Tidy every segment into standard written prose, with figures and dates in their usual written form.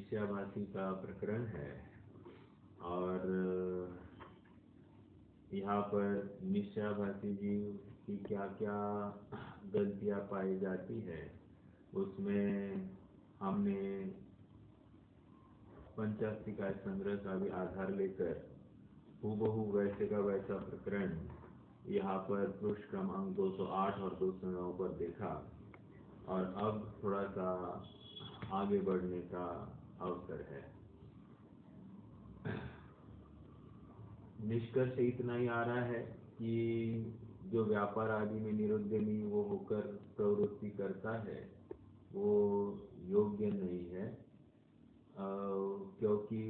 निश्चयाभासी का प्रकरण है और यहाँ पर निश्चयाभासी जीव की क्या क्या गलतियाँ पाई जाती है उसमें हमने पंचास्तिकाय संग्रह का भी आधार लेकर हूबहू वैसे का वैसा प्रकरण यहाँ पर पृष्ठ क्रमांक 208 और 209 पर देखा और अब थोड़ा सा आगे बढ़ने का अवसर है। निष्कर्ष इतना ही आ रहा है कि जो व्यापार आदि में निरुद्यमी वो होकर प्रवृत्ति करता है वो योग्य नहीं है, क्योंकि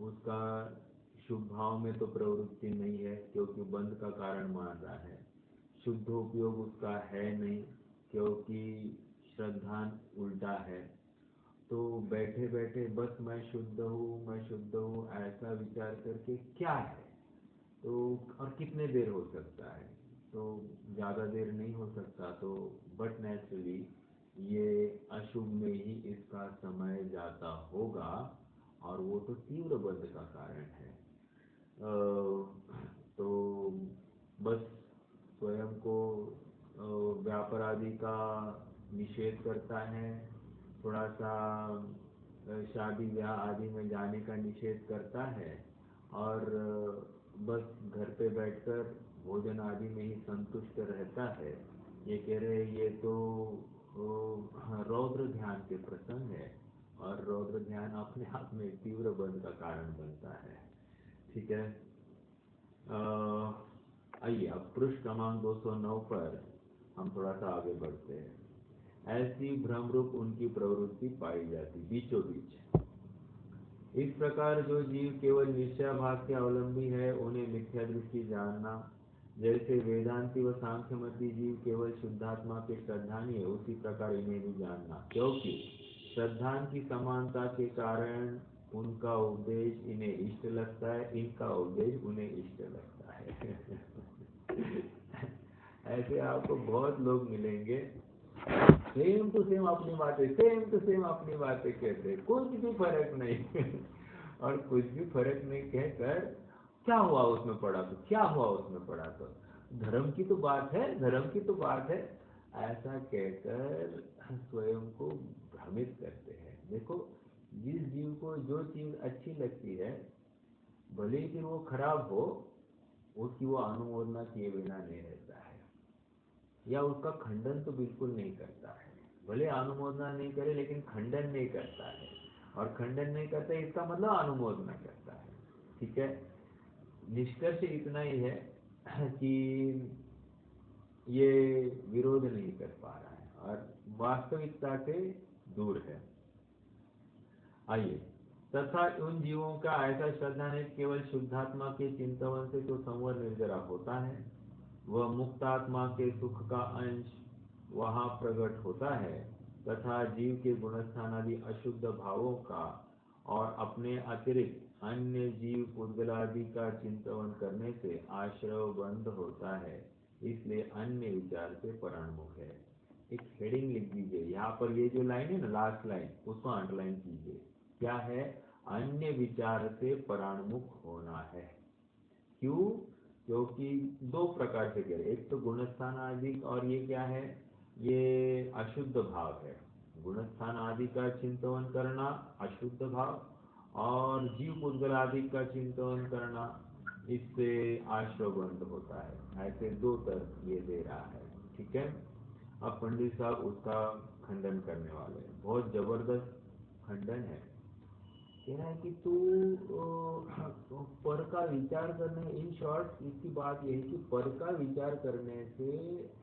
उसका शुभ भाव में तो प्रवृत्ति नहीं है क्योंकि बंध का कारण मान रहा है। शुद्ध उपयोग उसका है नहीं क्योंकि श्रद्धान उल्टा है। तो बैठे बैठे बस मैं शुद्ध हूँ ऐसा विचार करके क्या है तो और कितने देर हो सकता है, तो ज़्यादा देर नहीं हो सकता, तो बट नेचुरली ये अशुभ में ही इसका समय जाता होगा और वो तो तीव्र बंध का कारण है। तो बस स्वयं को व्यापार आदि का निषेध करता है, थोड़ा सा शादी ब्याह आदि में जाने का निषेध करता है और बस घर पे बैठकर भोजन आदि में ही संतुष्ट रहता है। ये कह रहे ये तो रौद्र ध्यान के प्रसंग है और रौद्र ध्यान अपने आप में तीव्र बंध का कारण बनता है। ठीक है, आइए अब पृष्ठ क्रमांक 209 पर हम थोड़ा सा आगे बढ़ते हैं। ऐसी भ्रमरूप उनकी प्रवृत्ति पाई जाती बीचों बीच। इस प्रकार जो जीव केवल निश्चयाभास के अवलंबी है उन्हें मिथ्या दृष्टि जानना, जैसे वेदांती व सांख्यमती जीव केवल शुद्धात्मा के श्रद्धानी है उसी प्रकार इन्हें भी जानना, क्योंकि श्रद्धान की समानता के कारण उनका उपदेश इन्हें इष्ट लगता है, इनका उपदेश उन्हें इष्ट लगता है। ऐसे आपको बहुत लोग मिलेंगे सेम टू सेम अपनी बातें कहते, कुछ भी फर्क नहीं। और कुछ भी फर्क नहीं कहकर क्या हुआ उसमें पड़ा तो धर्म की तो बात है, ऐसा कहकर स्वयं को भ्रमित करते हैं। देखो, जिस जीव को जो चीज अच्छी लगती है भले ही फिर वो खराब हो उसकी वो अनुमोदना किए बिना नहीं रहता है या उसका खंडन तो बिल्कुल नहीं करता है। भले अनुमोदना नहीं करे लेकिन खंडन नहीं करता है, और खंडन नहीं करता इसका मतलब अनुमोदना करता है। ठीक है, निष्कर्ष इतना ही है कि ये विरोध नहीं कर पा रहा है और वास्तविकता से दूर है। आइए, तथा उन जीवों का ऐसा श्रद्धा नहीं केवल शुद्धात्मा के चिंतन से तो संवर निर्जरा होता है, वह मुक्तात्मा के सुख का अंश वहाँ प्रकट होता है, तथा जीव के गुणस्थान आदि अशुद्ध भावों का और अपने अतिरिक्त अन्य जीव पुद्गलादि का चिंतन करने से आश्रय बंद होता है, इसलिए अन्य विचार से परान्मुख है। एक हेडिंग लिख दीजिए यहाँ पर, ये जो लाइन है ना लास्ट लाइन उसको अंडरलाइन कीजिए। क्या है? अन्य विचार से परान्मुख होना है। क्यों? क्योंकि दो प्रकार से करें, एक तो गुणस्थान आदि और ये क्या है, ये अशुद्ध भाव है। गुणस्थान आदि का चिंतन करना अशुद्ध भाव और जीव पुद्गल आदि का चिंतन करना इससे आश्रय बंद होता है। ऐसे दो तर्क ये दे रहा है। ठीक है, अब पंडित साहब उसका खंडन करने वाले हैं। बहुत जबरदस्त खंडन है। कह रहा है कि तू पर का विचार करने, इन शॉर्ट इसकी बात यही कि पर का विचार करने से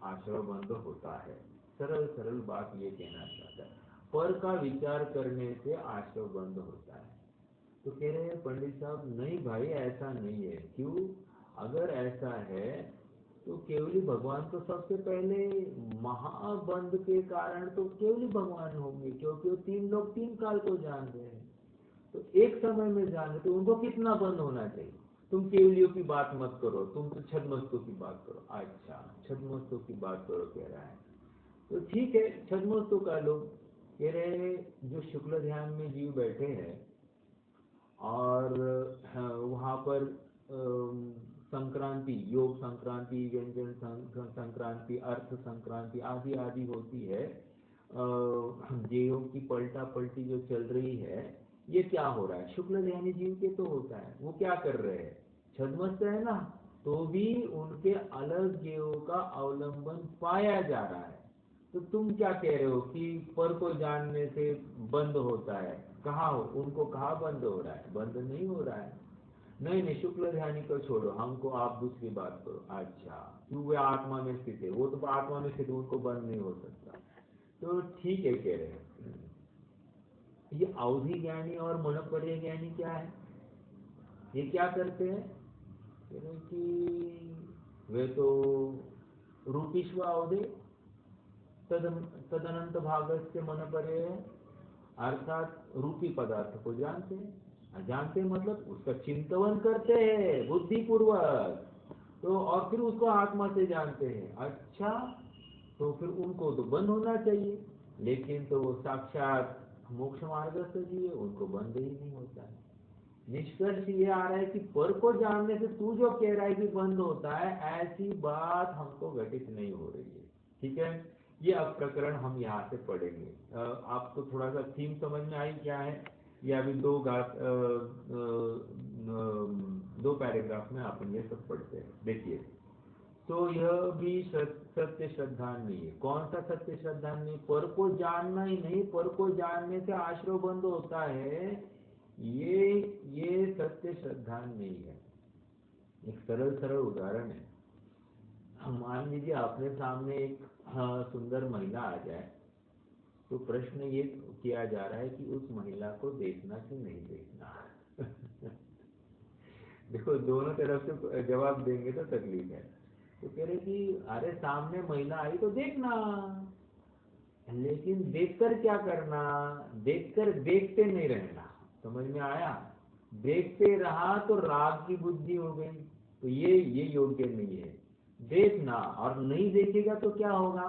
आश्रय बंद होता है। सरल बात ये कहना चाहता है, पर का विचार करने से आश्रय बंद होता है। तो कह रहे हैं पंडित साहब नहीं भाई ऐसा नहीं है। क्यों? अगर ऐसा है तो केवली भगवान तो सबसे पहले महाबंध के कारण तो केवली भगवान होंगे, क्योंकि वो तीन लोग तीन काल को जान रहे हैं, तो एक समय में जान रहे, तो उनको कितना बंद होना चाहिए। तुम केवलियों की बात मत करो, तुम तो छद्मस्तों की बात करो। अच्छा, छद्मस्तों की बात करो कह रहा है, तो ठीक है छद्मस्तों का लो, कह रहे जो शुक्ल ध्यान में जीव बैठे हैं और वहाँ पर संक्रांति, योग संक्रांति, व्यंजन संक्रांति, अर्थ संक्रांति आदि आदि होती है, जीवों की पलटा पलटी जो चल रही है, ये क्या हो रहा है? शुक्ल ध्यानी जीव के तो होता है। वो क्या कर रहे हैं? छद्मस्त है ना, तो भी उनके अलग जीवों का अवलंबन पाया जा रहा है। तो तुम क्या कह रहे हो कि पर को जानने से बंद होता है? कहाँ हो? उनको कहाँ बंद हो रहा है? बंद नहीं हो रहा है। नहीं नहीं, शुक्ल ध्यानी को छोड़ो, हमको आप दूसरी बात करो। अच्छा, क्यों? वे आत्मा में स्थित है, वो तो आत्मा में स्थित, उनको बंद नहीं हो सकता। तो ठीक है, कह रहे हैं ये अवधि ज्ञानी और मनोपर्य ज्ञानी क्या है? ये क्या करते हैं? कह रहे कि वे तो रूपिश्व अवधि तदनंत भागस्य से मनोपर्य है, अर्थात रूपी पदार्थ को जानते हैं। जानते मतलब उसका चिंतन करते हैं बुद्धिपूर्वक, तो और फिर उसको आत्मा से जानते हैं। अच्छा, तो फिर उनको तो बंद होना चाहिए, लेकिन तो वो साक्षात मोक्ष मार्ग से जी, उनको बंद ही नहीं होता है। निष्कर्ष ये आ रहा है कि पर को जानने से तू जो कह रहा है कि बंद होता है, ऐसी बात हमको घटित नहीं हो रही है। ठीक है, ये अब प्रकरण हम यहाँ से पढ़ेंगे। आपको थोड़ा सा थीम समझ में आई क्या है? ये अभी दो पैराग्राफ में अपन ये सब पढ़ते हैं। देखिए, तो यह भी सत्य श्रद्धा नहीं है। कौन सा सत्य श्रद्धा नहीं? पर को जानना ही नहीं, पर को जानने से आश्रय बंद होता है, ये सत्य श्रद्धा नहीं है। एक सरल सरल उदाहरण है। मान लीजिए अपने सामने एक सुंदर महिला आ जाए, तो प्रश्न ये किया जा रहा है कि उस महिला को देखना कि नहीं देखना। देखो, दोनों तरफ से जवाब देंगे तो तकलीफ है। तो कह रहे कि अरे सामने महिला आई तो देखना, लेकिन देखकर क्या करना? देखकर देखते नहीं रहना। समझ में आया? देखते रहा तो राग की बुद्धि हो गई, तो ये योग्य नहीं है। देखना, और नहीं देखेगा तो क्या होगा?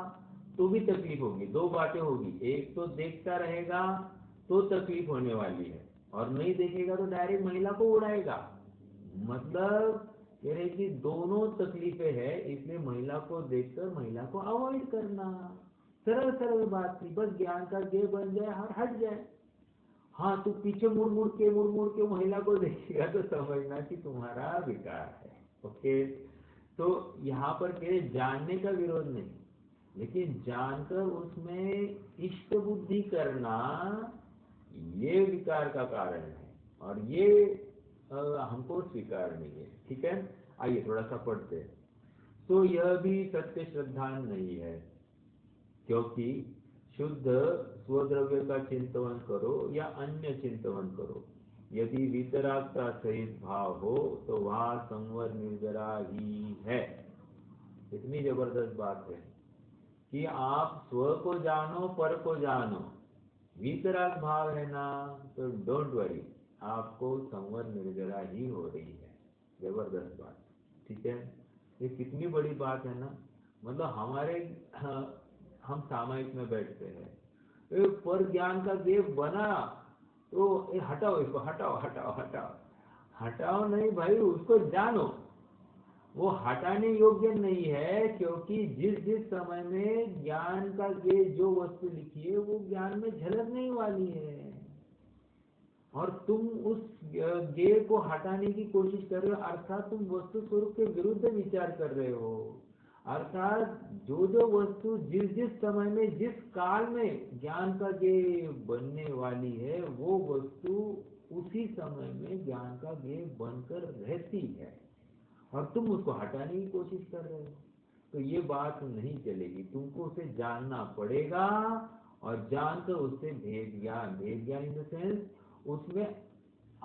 तो भी तकलीफ होगी। दो बातें होगी, एक तो देखता रहेगा तो तकलीफ होने वाली है, और नहीं देखेगा तो डायरेक्ट महिला को उड़ाएगा। मतलब कह रहे कि दोनों तकलीफें है, इसलिए महिला को देखकर महिला को अवॉइड करना। सरल सरल बात थी, बस ज्ञान का गेय बन जाए और हट जाए। हाँ, तू पीछे मुड़ मुड़ के महिला को देखेगा तो समझना कि तुम्हारा विकार है। ओके, तो यहाँ पर कह जानने का विरोध नहीं, लेकिन जानकर उसमें इष्ट बुद्धि करना ये विकार का कारण है, और ये हमको स्वीकार नहीं है। ठीक है, आइए थोड़ा सा पढ़ते हैं। तो यह भी सत्य श्रद्धा नहीं है, क्योंकि शुद्ध स्वद्रव्य का चिंतन करो या अन्य चिंतन करो, यदि वितरागता सहित भाव हो तो वह संवर निर्जरा ही है। इतनी जबरदस्त बात है कि आप स्व को जानो, पर को जानो, वितराग भाव है ना, तो डोंट वरी, आपको संवर निर्जरा ही हो रही है। जबरदस्त बात। ठीक है, ये कितनी बड़ी बात है ना। मतलब हम सामायिक में बैठते हैं, पर ज्ञान का देव बना तो हटाओ इसको, हटाओ हटाओ हटाओ। हटाओ नहीं भाई, उसको जानो। वो हटाने योग्य नहीं है, क्योंकि जिस जिस समय में ज्ञान का ये जो वस्तु लिखी है वो ज्ञान में झलकने वाली है, और तुम उस गेय को हटाने की कोशिश कर रहे हो, अर्थात तुम वस्तु स्वरूप के विरुद्ध विचार कर रहे हो। अर्थात जो जो वस्तु जिस जिस समय में, जिस काल में ज्ञान का गेय बनने वाली है, वो वस्तु उसी समय में ज्ञान का गेय बनकर रहती है, और तुम उसको हटाने की कोशिश कर रहे हो। तो ये बात नहीं चलेगी, तुमको उसे जानना पड़ेगा, और जानकर उससे भेद ज्ञान इन द सेंस उसमें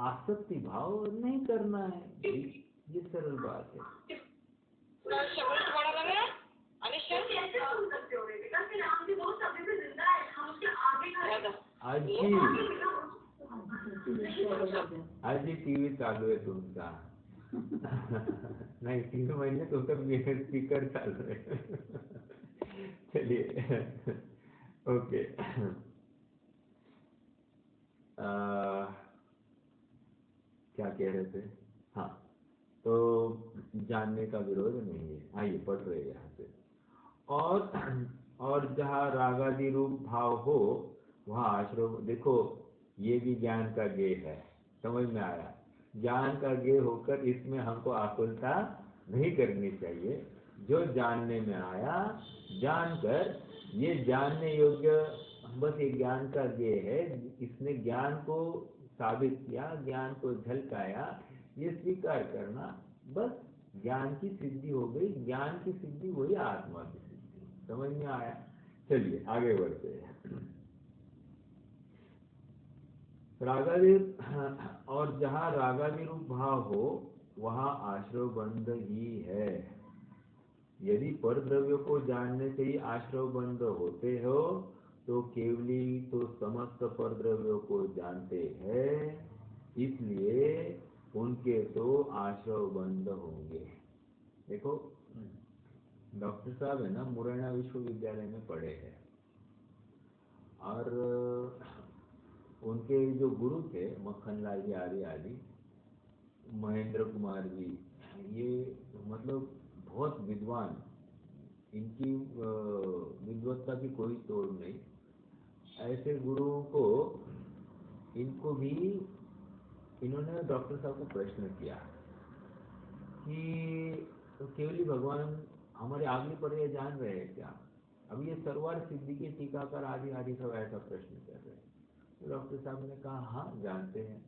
आसक्ति भाव नहीं करना है। ये सरल बात है। आजी टीवी चालू है तुमचा। नहीं, 3 महीने तो स्पीकर चालू है। चलिए, ओके। कह रहे थे? हाँ, तो जानने का विरोध नहीं है। आइए पढ़ रहे हैं यहाँ से। और जहाँ रागादि रूप भाव हो वहाँ आश्रय। देखो ये भी ज्ञान का गेय है, समझ में आया? ज्ञान का गेय होकर इसमें हमको आकुलता नहीं करनी चाहिए। जो जानने में आया जानकर, ये जानने योग्य बस ये ज्ञान का गेय है। इसने ज्ञान को साबित किया, ज्ञान को झलकाया, ये स्वीकार करना, बस ज्ञान की सिद्धि हो गई। ज्ञान की सिद्धि वही आत्मा की सिद्धि। समझ में आया? चलिए आगे बढ़ते हैं। रागादि और जहाँ रागादि रूप भाव हो वहाँ आश्रय बंध ही है। यदि पर द्रव्य को जानने से ही आश्रय बंध होते हो तो केवली तो समस्त पर द्रव्यों को जानते हैं, इसलिए उनके तो आश्रय बंध होंगे। देखो डॉक्टर साहब है ना, मुरैना विश्वविद्यालय में पढ़े हैं, और उनके जो गुरु थे मक्खनलाल जी आदि महेंद्र कुमार जी, ये मतलब बहुत विद्वान, इनकी विद्वत्ता की कोई तोड़ नहीं। ऐसे गुरुओं को, इनको भी इन्होंने डॉक्टर साहब को प्रश्न किया कि तो केवली भगवान हमारे आगे पर ये जान रहे हैं क्या? अब ये सरवार सिद्धि के टीकाकार आदि आदि सब ऐसा प्रश्न कर रहे हैं। तो डॉक्टर साहब ने कहा हाँ जानते हैं।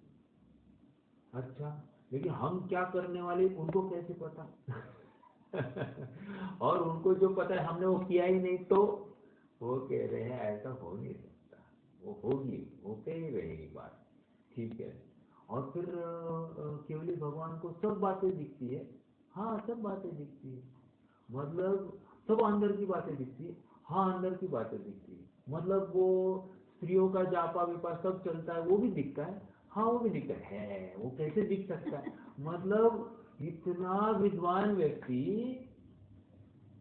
अच्छा, लेकिन हम क्या करने वाले उनको कैसे पता? और उनको जो पता है हमने वो किया ही नहीं, तो वो कह रहे हैं ऐसा हो नहीं सकता, वो होगी, होके ही रहेगी बात। ठीक है। और फिर केवली भगवान को सब बातें दिखती है। हाँ सब बातें दिखती है, मतलब सब अंदर की बातें दिखती है। हाँ अंदर की बातें दिखती है, मतलब वो स्त्रियों का जापा विपा सब चलता है, वो भी दिखता है। हाँ वो भी दिखता है, वो कैसे दिख सकता है? मतलब इतना विद्वान व्यक्ति,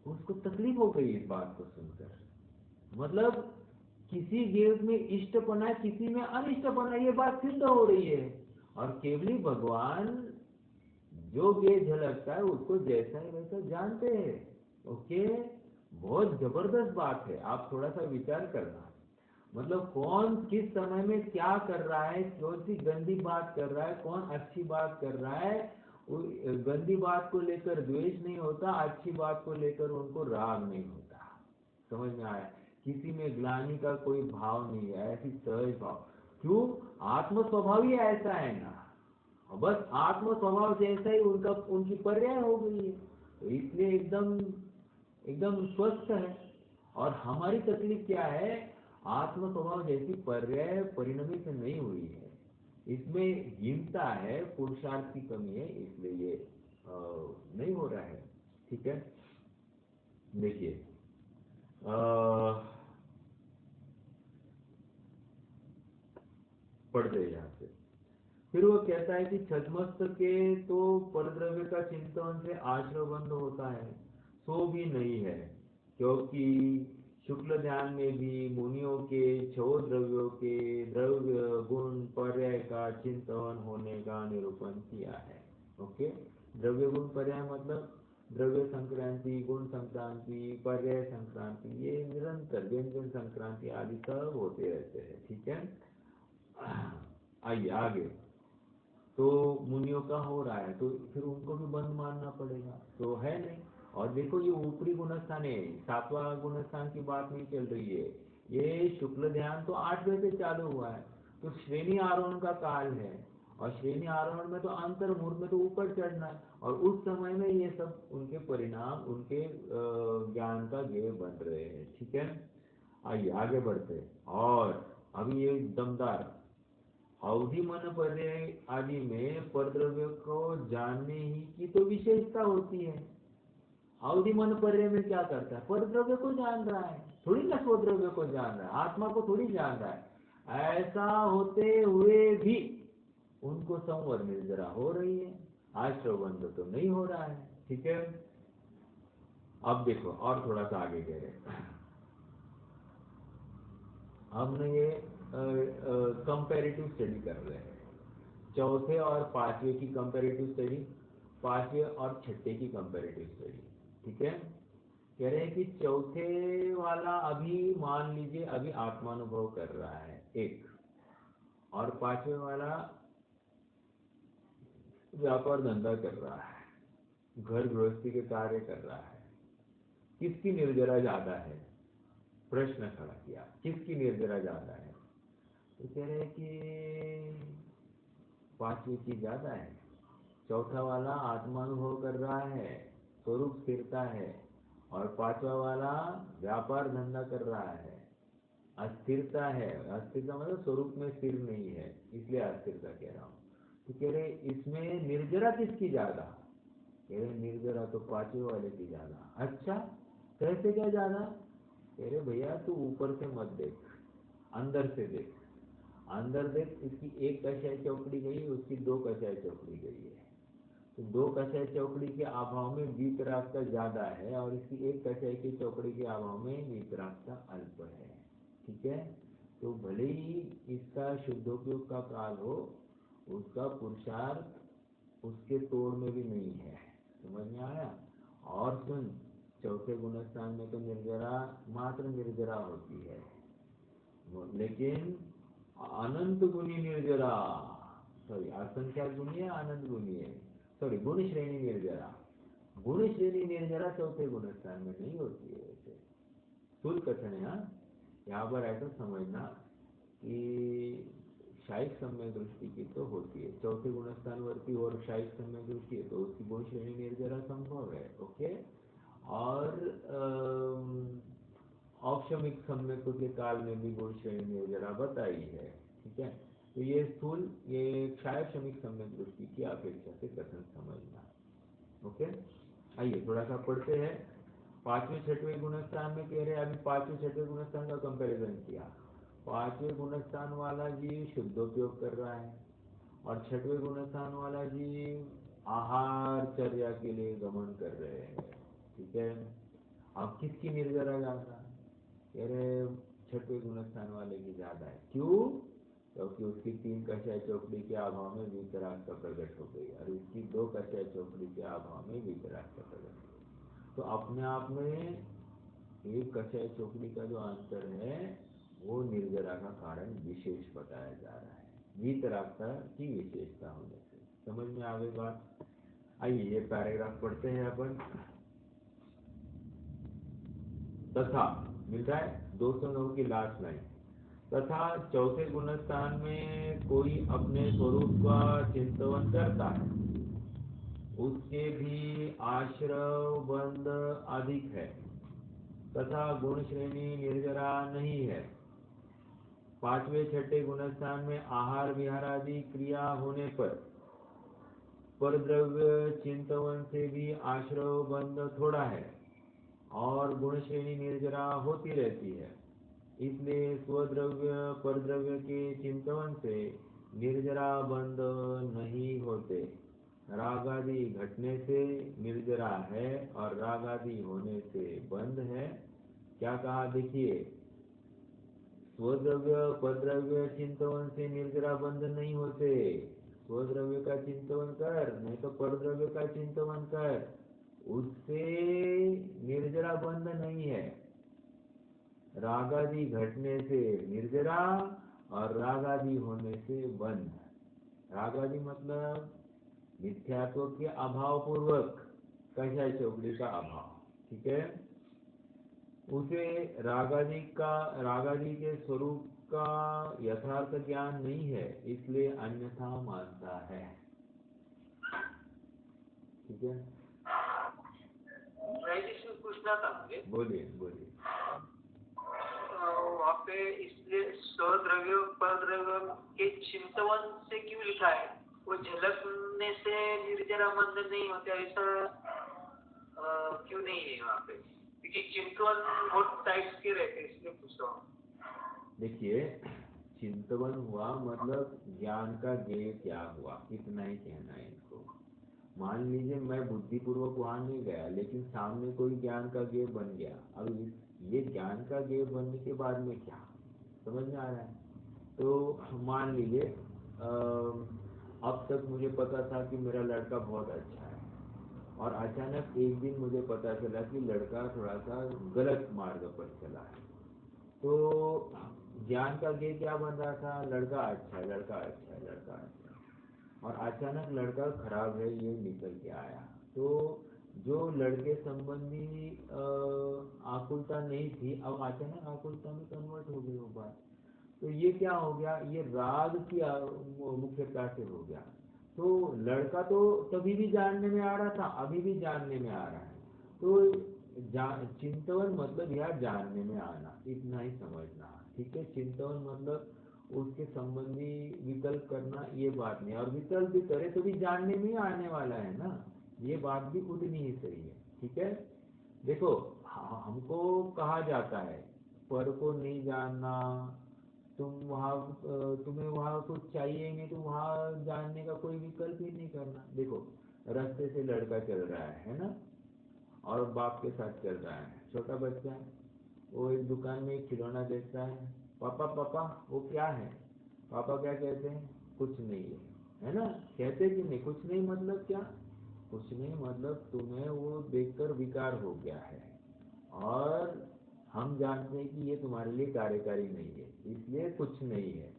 उसको तकलीफ हो गई इस बात को सुनकर। मतलब किसी गेट में इष्टपना, किसी में अनिष्टपना, ये बात सिद्ध हो रही है। और केवली भगवान जो गेट झलकता है उसको जैसा ही वैसा जानते हैं। ओके, बहुत जबरदस्त बात है, आप थोड़ा सा विचार करना। मतलब कौन किस समय में क्या कर रहा है, कौन सी गंदी बात कर रहा है, कौन अच्छी बात कर रहा है। गंदी बात को लेकर द्वेष नहीं होता, अच्छी बात को लेकर उनको राग नहीं होता। समझ में आया? किसी में ग्लानि का कोई भाव नहीं है, ऐसी सहज भाव। क्यों? आत्म स्वभाव ही ऐसा है ना, बस आत्म स्वभाव जैसा ही उनका, उनकी पर्याय हो गई है, तो इसलिए एकदम एकदम स्वस्थ है। और हमारी तकलीफ क्या है? आत्म स्वभाव जैसी पर्याय परिणमित नहीं हुई है, इसमें हीनता है, पुरुषार्थ की कमी है, इसलिए ये नहीं हो रहा है। ठीक है, देखिए पढ़ते हैं यहाँ से। फिर वो कहता है कि छद्मस्त के तो परद्रव्य का चिंतन से आश्रय बंध होता है, सो भी नहीं है, क्योंकि शुक्ल ध्यान में भी मुनियों के छो द्रव्यों के द्रव्य गुण पर्याय का चिंतन होने का निरूपण किया है। ओके, द्रव्य गुण पर्याय मतलब द्रव्य संक्रांति, गुण संक्रांति, पर्याय संक्रांति, ये निरंतर व्यंजन संक्रांति आदि सब होते रहते हैं। ठीक है, आइए आगे। तो मुनियों का हो रहा है तो फिर उनको भी बंद मानना पड़ेगा, तो है नहीं। और देखो ये ऊपरी गुणस्थान है, सातवां गुणस्थान की बात नहीं चल रही है। ये शुक्ल ध्यान तो 8 बजे से चालू हुआ है, तो श्रेणी आरोहण का काल है, और श्रेणी आरोहण में तो अंतर्मुख में तो ऊपर चढ़ना है, और उस समय में ये सब उनके परिणाम, उनके ज्ञान का गेय बन रहे हैं। ठीक है, आइए आगे बढ़ते हैं। और अभी ये दमदार अवधि मन पर्याय आदि में परद्रव्य को जानने ही की तो विशेषता होती है। अवधि मन पर्याय में क्या करता है? परद्रव्य को जान रहा है, थोड़ी ना स्वद्रव्य को जान रहा है, आत्मा को थोड़ी जान रहा है। ऐसा होते हुए भी उनको संवर निर्जरा हो रही है, आश्रय बंध तो नहीं हो रहा है। ठीक है, अब देखो और थोड़ा सा आगे कह रहे, हमने ये कंपैरेटिव स्टडी कर रहे हैं। चौथे और पांचवे की कंपैरेटिव स्टडी, पांचवे और छठे की कंपैरेटिव स्टडी। ठीक है, कह रहे हैं कि चौथे वाला अभी मान लीजिए अभी आत्मानुभव कर रहा है एक, और पांचवे वाला व्यापार धंधा कर रहा है, घर गृहस्थी के कार्य कर रहा है। किसकी निर्जरा ज्यादा है? प्रश्न खड़ा किया, किसकी निर्जरा ज्यादा है? तो कह रहे हैं कि पांचवे की ज्यादा है। चौथा वाला आत्मानुभव कर रहा है, स्वरूप स्थिरता है, और पांचवा वाला व्यापार धंधा कर रहा है, अस्थिरता है। अस्थिरता मतलब स्वरूप में स्थिर नहीं है, इसलिए अस्थिरता कह रहा हूँ। तो कह रहे इसमें निर्जरा किसकी ज्यादा? कह रहे निर्जरा तो पांचवे वाले की ज्यादा। अच्छा, कैसे क्या ज्यादा? कह रहे भैया तू ऊपर से मत देख, अंदर से देख। अंदर देख, इसकी एक कषाय चौकड़ी गई, उसकी दो कषाय चौकड़ी गई है। तो दो कषाय चौकड़ी के अभाव में वीतरागता ज्यादा है, और इसकी एक कषाय की चौकड़ी के अभाव में वीतरागता अल्प है। ठीक है, तो भले ही इसका शुद्धोपयोग का काल हो, उसका पुरुषार्थ उसके तोड़ में भी नहीं है। समझ में आया? और सुन, चौथे गुणस्थान में तो निर्जरा मात्र निर्जरा होती है, लेकिन अनंत गुणी निर्जरा, सॉरी असंख्या गुणी है, अनंत गुणी है, सॉरी गुण श्रेणी निर्जरा। गुण श्रेणी निर्जरा चौथे गुणस्थान में नहीं होती है। वैसे स्थूल कथन है। हाँ, यहाँ पर ऐसा समझना कि शायिक सम्यक दृष्टि की तो होती है, चौथे गुणस्थान वर्ती और शायिक सम्यक दृष्टि है तो उसकी गुण श्रेणी निर्जरा संभव है। ओके, और औक्षमिक सम्यक के काल में भी गुण श्रेणी निर्जरा बताई है। ठीक है, तो ये स्थूल, ये शायद शमिक सम्यक दृष्टि की अपेक्षा से कथन समझना। ओके, आइए थोड़ा सा पढ़ते हैं। पांचवें छठवें गुणस्थान में कह रहे हैं, अभी पांचवें छठवें गुणस्थान का कंपैरिजन किया। पांचवें गुणस्थान वाला जी शुद्धोपयोग कर रहा है, और छठवें गुणस्थान वाला जी आहार चर्या के लिए गमन कर रहे हैं। ठीक है, अब किसकी निर्जरा ज्यादा? कह रहे छठवें गुणस्थान वाले की ज्यादा है। क्यों? क्योंकि उसकी तीन कषाय चौकड़ी के अभाव में वीतरागता प्रकट हो गई, और इसकी दो कषाय चौकड़ी के अभाव में वीतरागता प्रकट हो गई। तो अपने आप में एक कषाय चौकड़ी का जो अंतर है वो निर्जरा का कारण विशेष बताया जा रहा है, वीतरागता की विशेषता होने से। समझ में आ गई बात? आइए ये पैराग्राफ पढ़ते हैं अपन। तथा मिल रहा है 209 की लास्ट लाइन। तथा चौथे गुणस्थान में कोई अपने स्वरूप का चिंतन करता है, उसके भी आश्रव बंध अधिक है, तथा गुण श्रेणी निर्जरा नहीं है। पांचवें छठे गुणस्थान में आहार विहार आदि क्रिया होने पर परद्रव्य चिंतन से भी आश्रव बंध थोड़ा है, और गुण श्रेणी निर्जरा होती रहती है। इसलिए स्वद्रव्य परद्रव्य के चिंतन से निर्जरा बंध नहीं होते। रागादि घटने से निर्जरा है, और रागादि होने से बंध है। क्या कहा देखिए, स्वद्रव्य परद्रव्य चिंतन से निर्जरा बंध नहीं होते। स्वद्रव्य का चिंतन कर, नहीं तो परद्रव्य का चिंतन कर, उससे निर्जरा बंध नहीं है। रागादि घटने से निर्जरा, और रागादि होने से बंध। रागादि मतलब मिथ्यात्व के अभाव पूर्वक कषाय चौकड़ी का अभाव। ठीक है, उसे रागादि के स्वरूप का यथार्थ ज्ञान नहीं है, इसलिए अन्यथा मानता है। ठीक है, पूछना था मुझे। बोलिए बोलिए। वहाँ पे इसलिए स्वद्रव्य परद्रव्य के चिंतन से क्यों लिखा है? वो झलकने से निर्जरा बंध नहीं होते, ऐसा क्यों नहीं है वहाँ पे? क्योंकि चिंतन बहुत टाइप्स के रहते हैं, इसलिए पूछ रहा हूँ। देखिए, चिंतन हुआ मतलब ज्ञान का ज्ञेय क्या हुआ, इतना ही कहना है इनको। मान लीजिए मैं बुद्धिपूर्वक वहां नहीं गया, लेकिन सामने कोई ज्ञान का ज्ञेय बन गया। अब ये ज्ञान का ज्ञेय बनने के बाद में क्या समझ में आ रहा है? तो मान लीजिए अब तक मुझे पता था कि मेरा लड़का बहुत अच्छा है, और अचानक एक दिन मुझे पता चला कि लड़का थोड़ा सा गलत मार्ग पर चला है। तो ज्ञान का गेय क्या बन रहा था? लड़का अच्छा है, लड़का अच्छा है, लड़का अच्छा है, और अचानक लड़का खराब है ये निकल के आया। तो जो लड़के संबंधी आकुलता नहीं थी, अब अचानक आकुलता में कन्वर्ट हो गई वो बात। तो ये क्या हो गया? ये राग की मुख्यता से हो गया। तो लड़का तो तभी भी जानने में आ रहा था, अभी भी जानने में आ रहा है। तो चिंतवन मतलब यह जानने में आना, इतना ही समझना। ठीक है, चिंतवन मतलब उसके संबंधी विकल्प करना, ये बात नहीं। और विकल्प भी करे तो भी जानने में ही आने वाला है ना, ये बात भी उतनी ही सही है। ठीक है, देखो हमको कहा जाता है पर को नहीं जानना, तुम्हें वहाँ कुछ चाहिए नहीं तो वहाँ जानने का कोई विकल्प ही नहीं करना। देखो रास्ते से लड़का चल रहा है ना, और बाप के साथ चल रहा है। छोटा बच्चा है, वो एक दुकान में एक खिलौना देखता है, पापा पापा वो क्या है? पापा क्या कहते हैं? कुछ नहीं है ना? कहते कि नहीं कुछ नहीं मतलब क्या? कुछ नहीं मतलब तुम्हें वो देखकर विकार हो गया है, और हम जानते हैं कि ये तुम्हारे लिए कार्यकारी नहीं है, इसलिए कुछ नहीं है।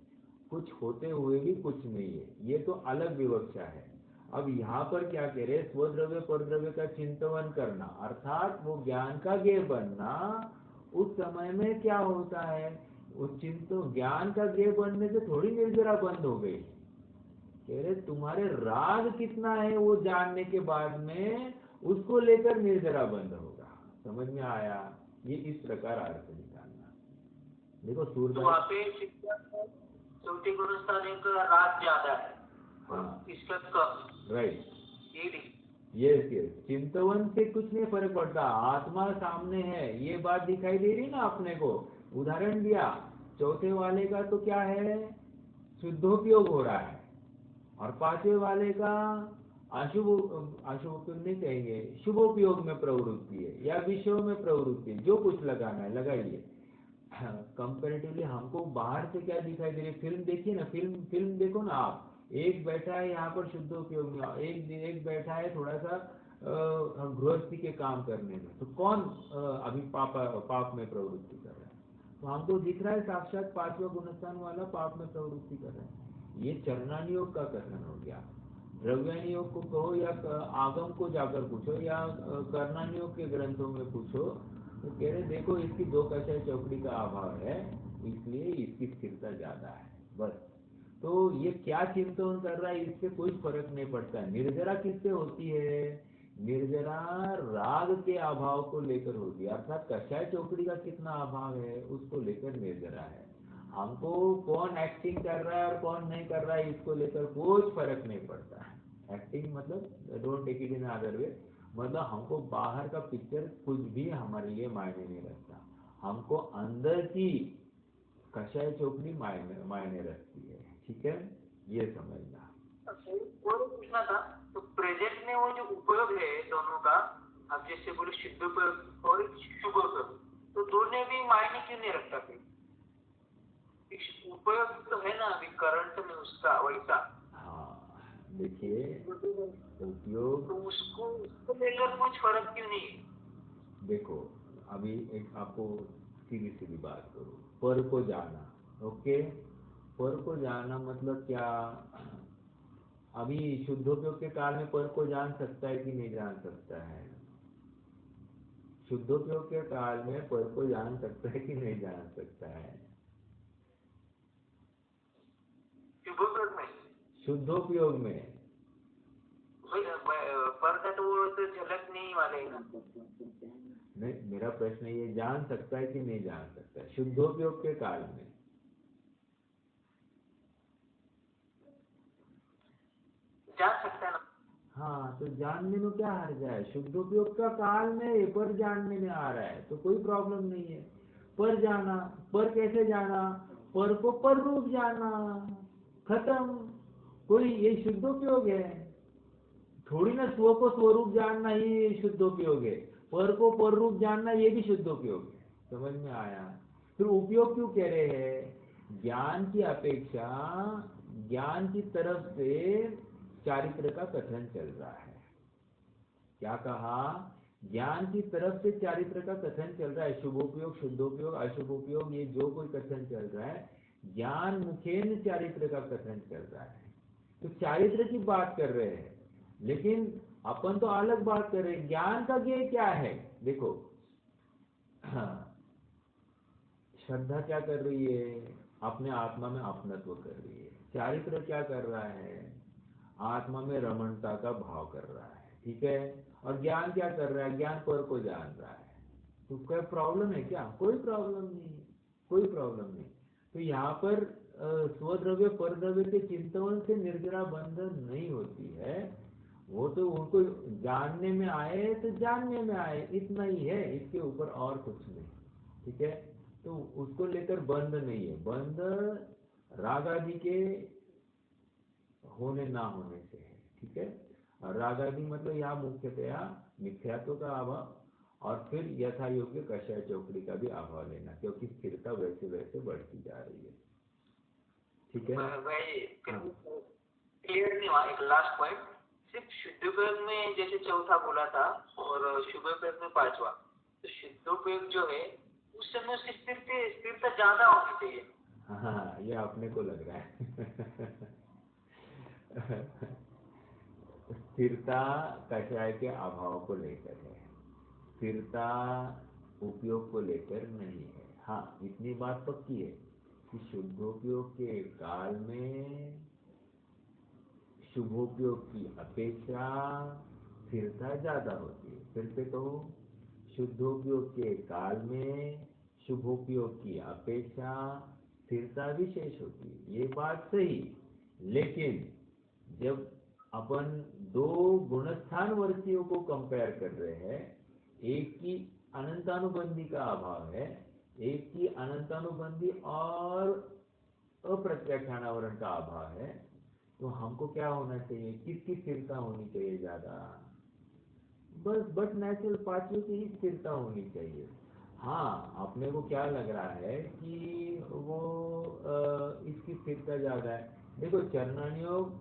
कुछ होते हुए भी कुछ नहीं है, ये तो अलग विवक्षा है। अब यहाँ पर क्या कह रहे? स्वद्रव्य परद्रव्य का चिंतन करना, अर्थात वो ज्ञान का गेय बनना। उस समय में क्या होता है? उस चिंतन ज्ञान का गेय बनने से थोड़ी निर्जरा बंद हो गई। कह रहे तुम्हारे राग कितना है वो जानने के बाद में उसको लेकर निर्जरा बंद होगा। समझ में आया? ये इस प्रकार अर्थ निकालना। देखो तो सूर्य वहाँ पे चौथे गुणस्थान एक राग ज्यादा है, हाँ इसका कम, राइट, ये नहीं। यस यस, चिंतवन से कुछ नहीं फर्क पड़ता, आत्मा सामने है, ये बात दिखाई दे रही ना अपने को। उदाहरण दिया, चौथे वाले का तो क्या है? शुद्धोपयोग हो रहा है, और पांचवे वाले का अशुभ अशुभ उपयोग नहीं कहेंगे, शुभोपयोग में प्रवृत्ति है या विषयों में प्रवृत्ति है। जो कुछ लगाना है लगाइए। कंपेरेटिवली हमको बाहर से क्या दिखाई दे रही है? फिल्म देखिए ना, फिल्म देखो ना आप। एक बैठा है यहाँ पर शुद्ध उपयोग में, एक बैठा है थोड़ा सा गृहस्थी के काम करने में। तो कौन अभी पाप में प्रवृत्ति कर रहा है? तो हमको दिख रहा है साक्षात पांचवा गुणस्थान वाला पाप में प्रवृत्ति कर रहा है। ये चरणानियोग का कथन हो गया। द्रव्यानियोग को कहो या आगम को जाकर पूछो या कर्णानियोग के ग्रंथों में पूछो, तो कह रहे देखो इसकी दो कषाय चौकड़ी का अभाव है, इसलिए इसकी स्थिरता ज्यादा है, बस। तो ये क्या चिंतन कर रहा है इससे कोई फर्क नहीं पड़ता है। निर्जरा किससे होती है? निर्जरा राग के अभाव को लेकर होती है, अर्थात कषाय चौकड़ी का कितना अभाव है उसको लेकर निर्जरा है। हमको कौन एक्टिंग कर रहा है और कौन नहीं कर रहा है इसको लेकर कोई फर्क नहीं पड़ता है। एक्टिंग मतलब don't take it in other way, मतलब हमको बाहर का पिक्चर कुछ भी हमारे लिए मायने नहीं रखता, हमको अंदर की कषाय चौकड़ी मायने रखती है। ठीक है, ये समझना। वो पूछना था, तो प्रेजेंट में वो जो उपयोग है दोनों का, आप जैसे बोले शुद्ध उपयोग और शुभ उपयोग, तो दोनों भी मायने क्यों नहीं रखता? फिर उपयोग तो है ना अभी करंट में उसका वैसा। हाँ देखिए, उपयोग तो उसको लेकर कुछ फर्क क्यों नहीं है? देखो, अभी एक आपको सीधी सीधी बात करूँ, पर को जाना। ओके, पर को जाना मतलब क्या? अभी शुद्धोपयोग के काल में पर को जान सकता है कि नहीं जान सकता है? शुद्धोपयोग के काल में पर को जान सकता है कि नहीं जान सकता है? शुभ उपयोग में, शुद्धोपयोग में पर का तो वो तो झलक नहीं वाले ना। नहीं, मेरा प्रश्न ये जान सकता है कि नहीं जान सकता है शुद्धोपयोग के काल में? जान सकता है ना। हाँ, तो जानने में क्या हर्ज है? शुद्धोपयोग का काल में पर जानने में आ रहा है तो कोई प्रॉब्लम नहीं है। पर जाना, पर कैसे जाना? पर को पर रूप जाना, खत्म। कोई ये शुद्धोपयोग है थोड़ी ना, स्व को स्वरूप जानना ही शुद्धोपयोग है, पर को पर रूप जानना ये भी शुद्धोपयोग है। समझ में आया? फिर उपयोग क्यों कह रहे हैं? ज्ञान की अपेक्षा ज्ञान की तरफ से चारित्र का कथन चल रहा है। क्या कहा? ज्ञान की तरफ से चारित्र का कथन चल रहा है। शुभोपयोग, शुद्धोपयोग, अशुभोपयोग, ये जो कोई कथन चल रहा है, ज्ञान मुखेन चारित्र का कथन चल रहा है। तो चारित्र की बात कर रहे हैं, लेकिन अपन तो अलग बात कर रहे हैं। ज्ञान का ज्ञेय क्या है? देखो, श्रद्धा क्या कर रही है? अपने आत्मा में अपनत्व कर रही है। चारित्र क्या कर रहा है? आत्मा में रमणता का भाव कर रहा है। ठीक है। और ज्ञान क्या कर रहा है? ज्ञान पर को जान रहा है। तो कोई प्रॉब्लम है क्या? कोई प्रॉब्लम नहीं है, कोई प्रॉब्लम नहीं। तो यहाँ पर स्वद्रव्य परद्रव्य के चिंतन से निर्जरा बंधन नहीं होती है। वो तो उनको जानने में आए तो जानने में आए, इतना ही है, इसके ऊपर और कुछ नहीं। ठीक है। तो उसको लेकर बंध नहीं है। बंध राग आदि के होने ना होने से है। ठीक है। और राग आदि मतलब यहाँ मुख्यतया मिथ्यात्व का अभाव, और फिर यथा योग्य कषाय चौकड़ी का भी अभाव लेना, क्योंकि स्थिरता वैसे वैसे बढ़ती जा रही है। ठीक है भाई, हाँ। क्लियर नहीं हुआ एक लास्ट पॉइंट। सिर्फ शुद्धोपयोग में जैसे चौथा बोला था और शुभोपयोग में पांचवा, तो शुद्धोपयोग जो है उस समय उसकी स्थिरता ज्यादा होनी चाहिए। हाँ, ये अपने को लग रहा है। स्थिरता कषाय के अभाव को लेकर है, स्थिरता उपयोग को लेकर नहीं है। हाँ, इतनी बात पक्की है कि शुद्धोपयोग के काल में शुभोपयोग की अपेक्षा स्थिरता ज्यादा होती है। फिर से कहो, शुद्धोपयोग के काल में शुभोपयोग की अपेक्षा स्थिरता विशेष होती है। ये बात सही, लेकिन जब अपन दो गुणस्थान वर्तियों को कंपेयर कर रहे हैं, एक की अनंतानुबंधी का अभाव है, एक की अनंतानुबंधी और अप्रत्याख्यानावरण का अभाव है, तो हमको क्या होना चाहिए? किसकी स्थिरता होनी चाहिए ज्यादा? बस बट नेचुरल पांचवें की ही स्थिरता होनी चाहिए। हाँ, अपने को क्या लग रहा है कि वो इसकी स्थिरता ज्यादा है। देखो, चरणानियोग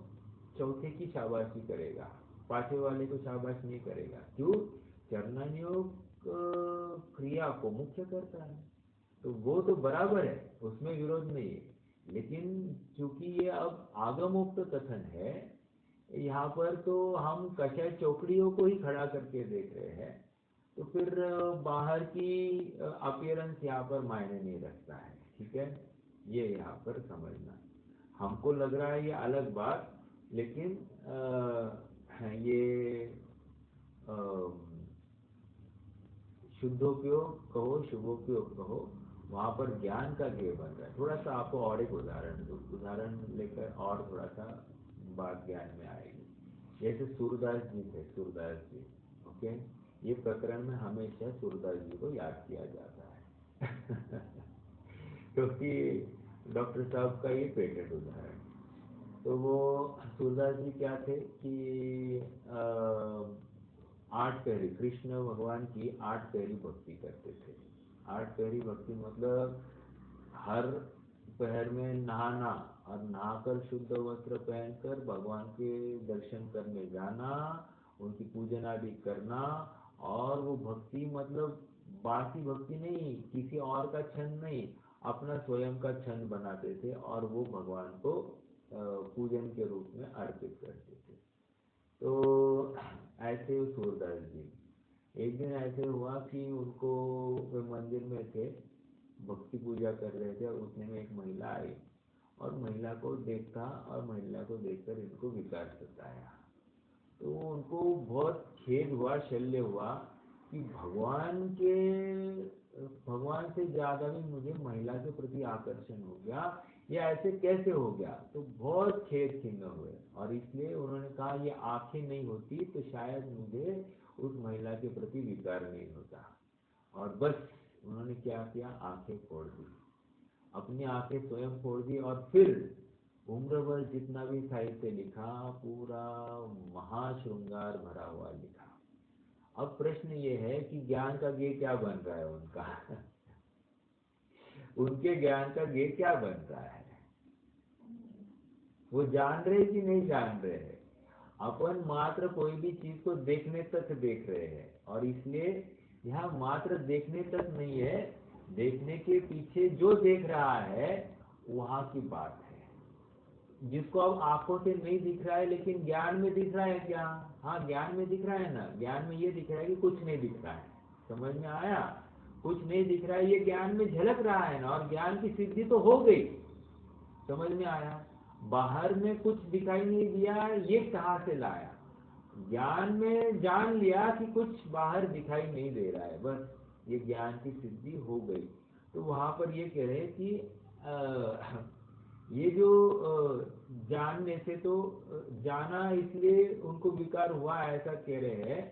चौथे की शाबाशी करेगा, पांचवें वाले को शाबाश नहीं करेगा। क्यों? चरणानियोग क्रिया को मुख्य करता है, तो वो तो बराबर है, उसमें विरोध नहीं है। लेकिन चूंकि ये अब आगमोक्त कथन है, यहाँ पर तो हम कषाय चौकड़ियों को ही खड़ा करके देख रहे हैं, तो फिर बाहर की अपीयरेंस यहाँ पर मायने नहीं रखता है। ठीक है, ये यहाँ पर समझना। हमको लग रहा है ये अलग बात, लेकिन ये शुद्धोपयोग कहो, शुभोपयोग कहो, वहां पर ज्ञान का ध्येय बन रहा है। थोड़ा सा आपको और एक उदाहरण दो, उदाहरण लेकर और थोड़ा सा बात ज्ञान में आएगी। जैसे सूरदास जी थे, सूरदास जी, ओके, ये प्रकरण में हमेशा सूरदास जी को याद किया जाता है। क्योंकि डॉक्टर साहब का ये पेटेंट उदाहरण। तो वो सूरदास जी क्या थे कि 8 पहरी, कृष्ण भगवान की 8 पहरी भक्ति करते थे। 8 पहरी भक्ति मतलब हर पहर में नहाना, और नहाकर शुद्ध वस्त्र पहनकर भगवान के दर्शन करने जाना, उनकी पूजन आदि करना। और वो भक्ति मतलब बासी भक्ति नहीं, किसी और का छंद नहीं, अपना स्वयं का छंद बनाते थे और वो भगवान को पूजन के रूप में अर्पित करते थे। तो ऐसे सूरदास जी, एक दिन ऐसे हुआ कि उनको, वे मंदिर में थे, भक्ति पूजा कर रहे थे, और उतने में एक महिला आई, और महिला को देखा, और महिला को देखकर इनको विकार सताया। तो उनको बहुत खेद हुआ, शल्य हुआ कि भगवान से ज्यादा भी मुझे महिला के प्रति आकर्षण हो गया, ये ऐसे कैसे हो गया? तो बहुत खेद खिन्न हुए, और इसलिए उन्होंने कहा ये आंखें नहीं होती तो शायद मुझे उस महिला के प्रति विकार नहीं होता। और बस उन्होंने क्या किया? आंखें फोड़ दी, अपनी आंखें स्वयं फोड़ दी, और फिर उम्र भर जितना भी साहित्य लिखा, पूरा महाशृंगार भरा हुआ लिखा। अब प्रश्न ये है कि ज्ञान का ज्ञेय क्या बन रहा है उनका? उनके ज्ञान का ज्ञेय क्या बन रहा है? वो जान रहे कि नहीं जान रहे हैं। अपन मात्र कोई भी चीज को देखने तक देख रहे हैं, और इसलिए यहाँ मात्र देखने तक नहीं है, देखने के पीछे जो देख रहा है वहां की बात है, जिसको अब आंखों से नहीं दिख रहा है लेकिन ज्ञान में दिख रहा है क्या? हाँ, ज्ञान में दिख रहा है ना। ज्ञान में ये दिख रहा है कि कुछ नहीं दिख रहा है। समझ में आया? कुछ नहीं दिख रहा है, ये ज्ञान में झलक रहा है ना, और ज्ञान की सिद्धि तो हो गई। समझ में आया? बाहर में कुछ दिखाई नहीं दिया, ये कहाँ से लाया? ज्ञान में जान लिया कि कुछ बाहर दिखाई नहीं दे रहा है, बस ये ज्ञान की सिद्धि हो गई। तो वहां पर ये कह रहे कि ये जो जानने से तो जाना इसलिए उनको विकार हुआ ऐसा कह रहे हैं,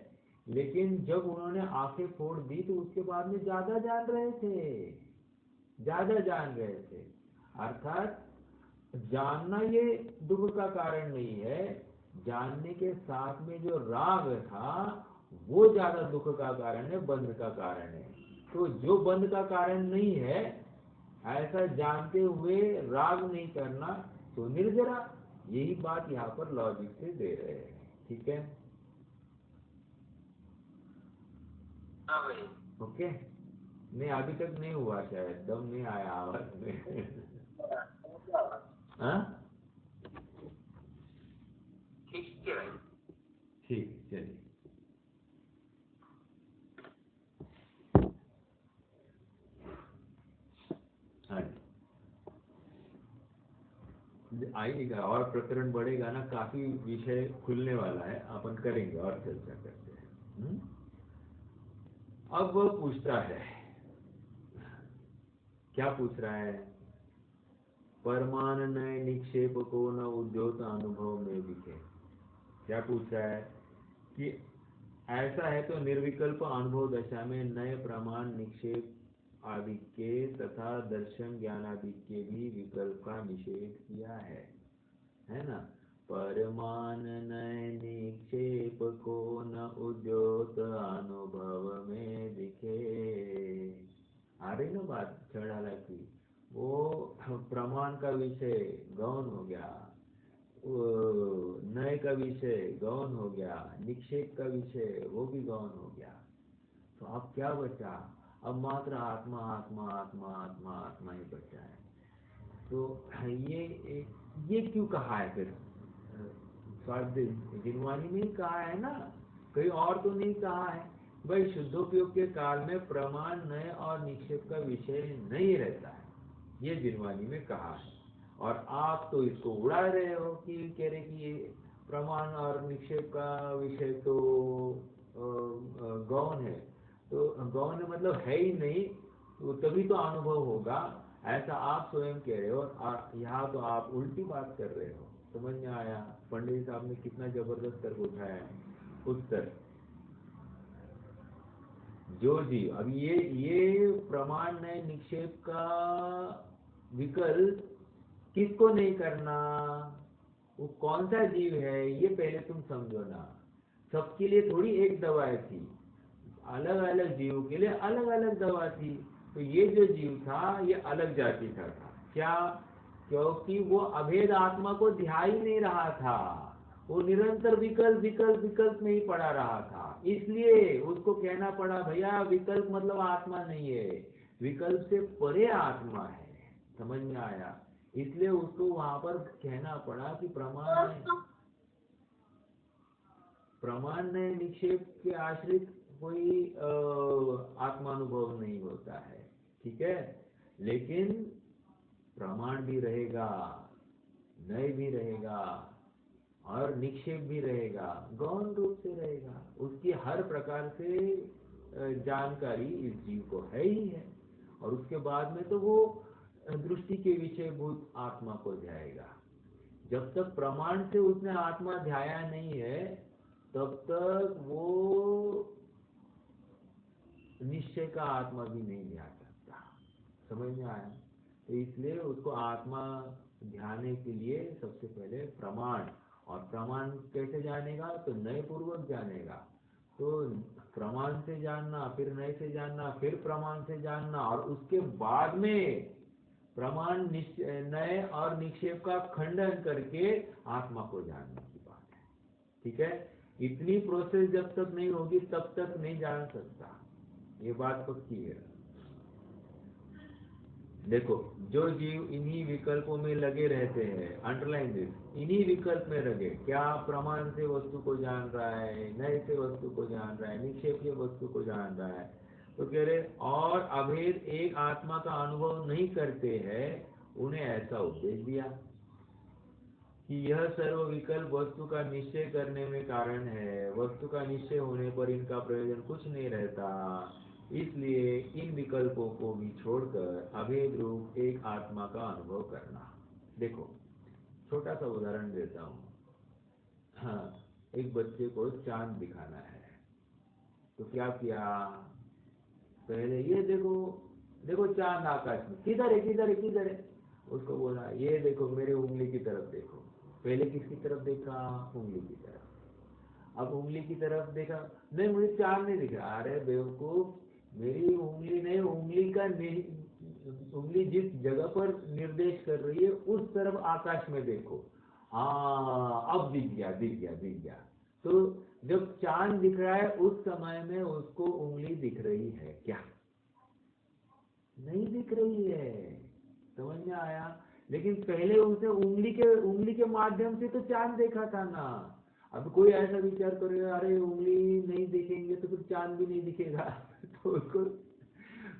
लेकिन जब उन्होंने आंखें फोड़ दी तो उसके बाद में ज्यादा जान रहे थे, ज्यादा जान रहे थे। अर्थात जानना ये दुख का कारण नहीं है, जानने के साथ में जो राग था वो ज्यादा दुख का कारण है, बंध का कारण है। तो जो बंध का कारण नहीं है, ऐसा जानते हुए राग नहीं करना, तो निर्जरा। यही बात यहाँ पर लॉजिक से दे रहे हैं। ठीक है? हाँ भाई। ओके। नहीं, अभी तक नहीं हुआ, शायद दम नहीं आया आवाज में। हाँ, ठीक है भाई। ठीक, चलिए। हाँ, आइएगा और प्रकरण बढ़ेगा ना, काफी विषय खुलने वाला है, अपन करेंगे और चर्चा करते हैं। अब वह पूछता है, क्या पूछ रहा है? परमान नए निक्षेप को न उद्योत अनुभव में दिखे। क्या पूछ रहा है कि ऐसा है तो निर्विकल्प अनुभव दशा में नए प्रमाण निक्षेप आदि के तथा दर्शन ज्ञान आदि के भी विकल्प का निषेध किया है ना? परमान नए निक्षेप को न उद्योत अनुभव में दिखे। आ रही ना बात छड़ाला की? वो प्रमाण का विषय गौण हो गया, नए का विषय गौण हो गया, निक्षेप का विषय वो भी गौण हो गया। तो अब क्या बचा? अब मात्र आत्मा आत्मा आत्मा आत्मा आत्मा ही बचा है। तो ये क्यों कहा है फिर? स्वाध्याय जिनवानी में ही कहा है ना, कहीं और तो नहीं कहा है। भाई शुद्धोपयोग के काल में प्रमाण नए और निक्षेप का विषय नहीं रहता है, ये जिनवानी में कहा है। और आप तो इसको उड़ा रहे हो कि कह रहे कि प्रमाण और निक्षेप का विषय तो गौण है। तो गौण मतलब है ही नहीं, तो तभी तो अनुभव होगा, ऐसा आप स्वयं कह रहे हो। और यहाँ तो आप उल्टी बात कर रहे हो। समझ में आया? पंडित साहब ने कितना जबरदस्त तर्क उठाया है। उत्तर, जो जीव अब ये प्रमाण नए निक्षेप का विकल्प किसको नहीं करना, वो कौन सा जीव है ये पहले तुम समझो ना। सबके लिए थोड़ी एक दवा थी, अलग अलग जीवों के लिए अलग अलग दवा थी। तो ये जो जीव था ये अलग जाति का था। क्या? क्योंकि वो अभेद आत्मा को ध्यान ही नहीं रहा था, वो निरंतर विकल्प विकल्प विकल्प में ही पड़ा रहा था। इसलिए उसको कहना पड़ा, भैया विकल्प मतलब आत्मा नहीं है, विकल्प से परे आत्मा है। समझ में आया? इसलिए उसको वहां पर कहना पड़ा कि प्रमाण नए निक्षेप के आश्रित कोई आत्मानुभव नहीं होता है। ठीक है? लेकिन प्रमाण भी रहेगा, नए भी रहेगा, और निक्षेप भी रहेगा, गौण रूप से रहेगा। उसकी हर प्रकार से जानकारी इस जीव को है ही है। और उसके बाद में तो वो दृष्टि के विषयभूत आत्मा को जाएगा। जब तक प्रमाण से उसने आत्मा ध्याया नहीं है, तब तक वो निश्चय का आत्मा भी नहीं ध्यान सकता। समझ में आया? तो इसलिए उसको आत्मा ध्याने के लिए सबसे पहले प्रमाण, और प्रमाण कैसे जानेगा? तो नए पूर्वक जानेगा। तो प्रमाण से जानना, फिर नए से जानना, फिर प्रमाण से जानना, और उसके बाद में प्रमाण नए और निक्षेप का खंडन करके आत्मा को जानने की बात है। ठीक है, इतनी प्रोसेस जब तक नहीं होगी तब तक नहीं जान सकता, ये बात पक्की है। देखो, जो जीव इन्हीं विकल्पों में लगे रहते हैं, अंडरलाइन दिस, इन्हीं विकल्प में लगे, क्या प्रमाण से वस्तु को जान रहा है, नए से वस्तु को जान रहा है, निक्षेप से वस्तु को जान रहा है, तो कह रहे और अभेद एक आत्मा का अनुभव नहीं करते हैं, उन्हें ऐसा उपदेश दिया कि यह सर्व विकल्प वस्तु का निश्चय करने में कारण है, वस्तु का निश्चय होने पर इनका प्रयोजन कुछ नहीं रहता, इसलिए इन विकल्पों को भी छोड़कर अभेद रूप एक आत्मा का अनुभव करना। देखो, छोटा सा उदाहरण देता हूँ। हाँ, एक बच्चे को चांद दिखाना है, तो क्या किया, पहले ये देखो, देखो चांद आकाश में, किधर है किधर है किधर है, उसको बोला ये देखो मेरे उंगली की तरफ देखो। पहले किसकी तरफ देखा, उंगली की तरफ। अब उंगली की तरफ देखा, नहीं मुझे चांद नहीं दिखा। अरे बेवकूफ, मेरी उंगली नहीं, उंगली जिस जगह पर निर्देश कर रही है उस तरफ आकाश में देखो। हाँ, अब दिख गया दिख गया दिख गया। तो जब चांद दिख रहा है उस समय में उसको उंगली दिख रही है क्या, नहीं दिख रही है, समझ में आया। लेकिन पहले उसने उंगली के माध्यम से तो चांद देखा था ना। अब कोई ऐसा विचार करेगा अरे उंगली नहीं देखेंगे तो फिर चांद भी नहीं दिखेगा तो उसको,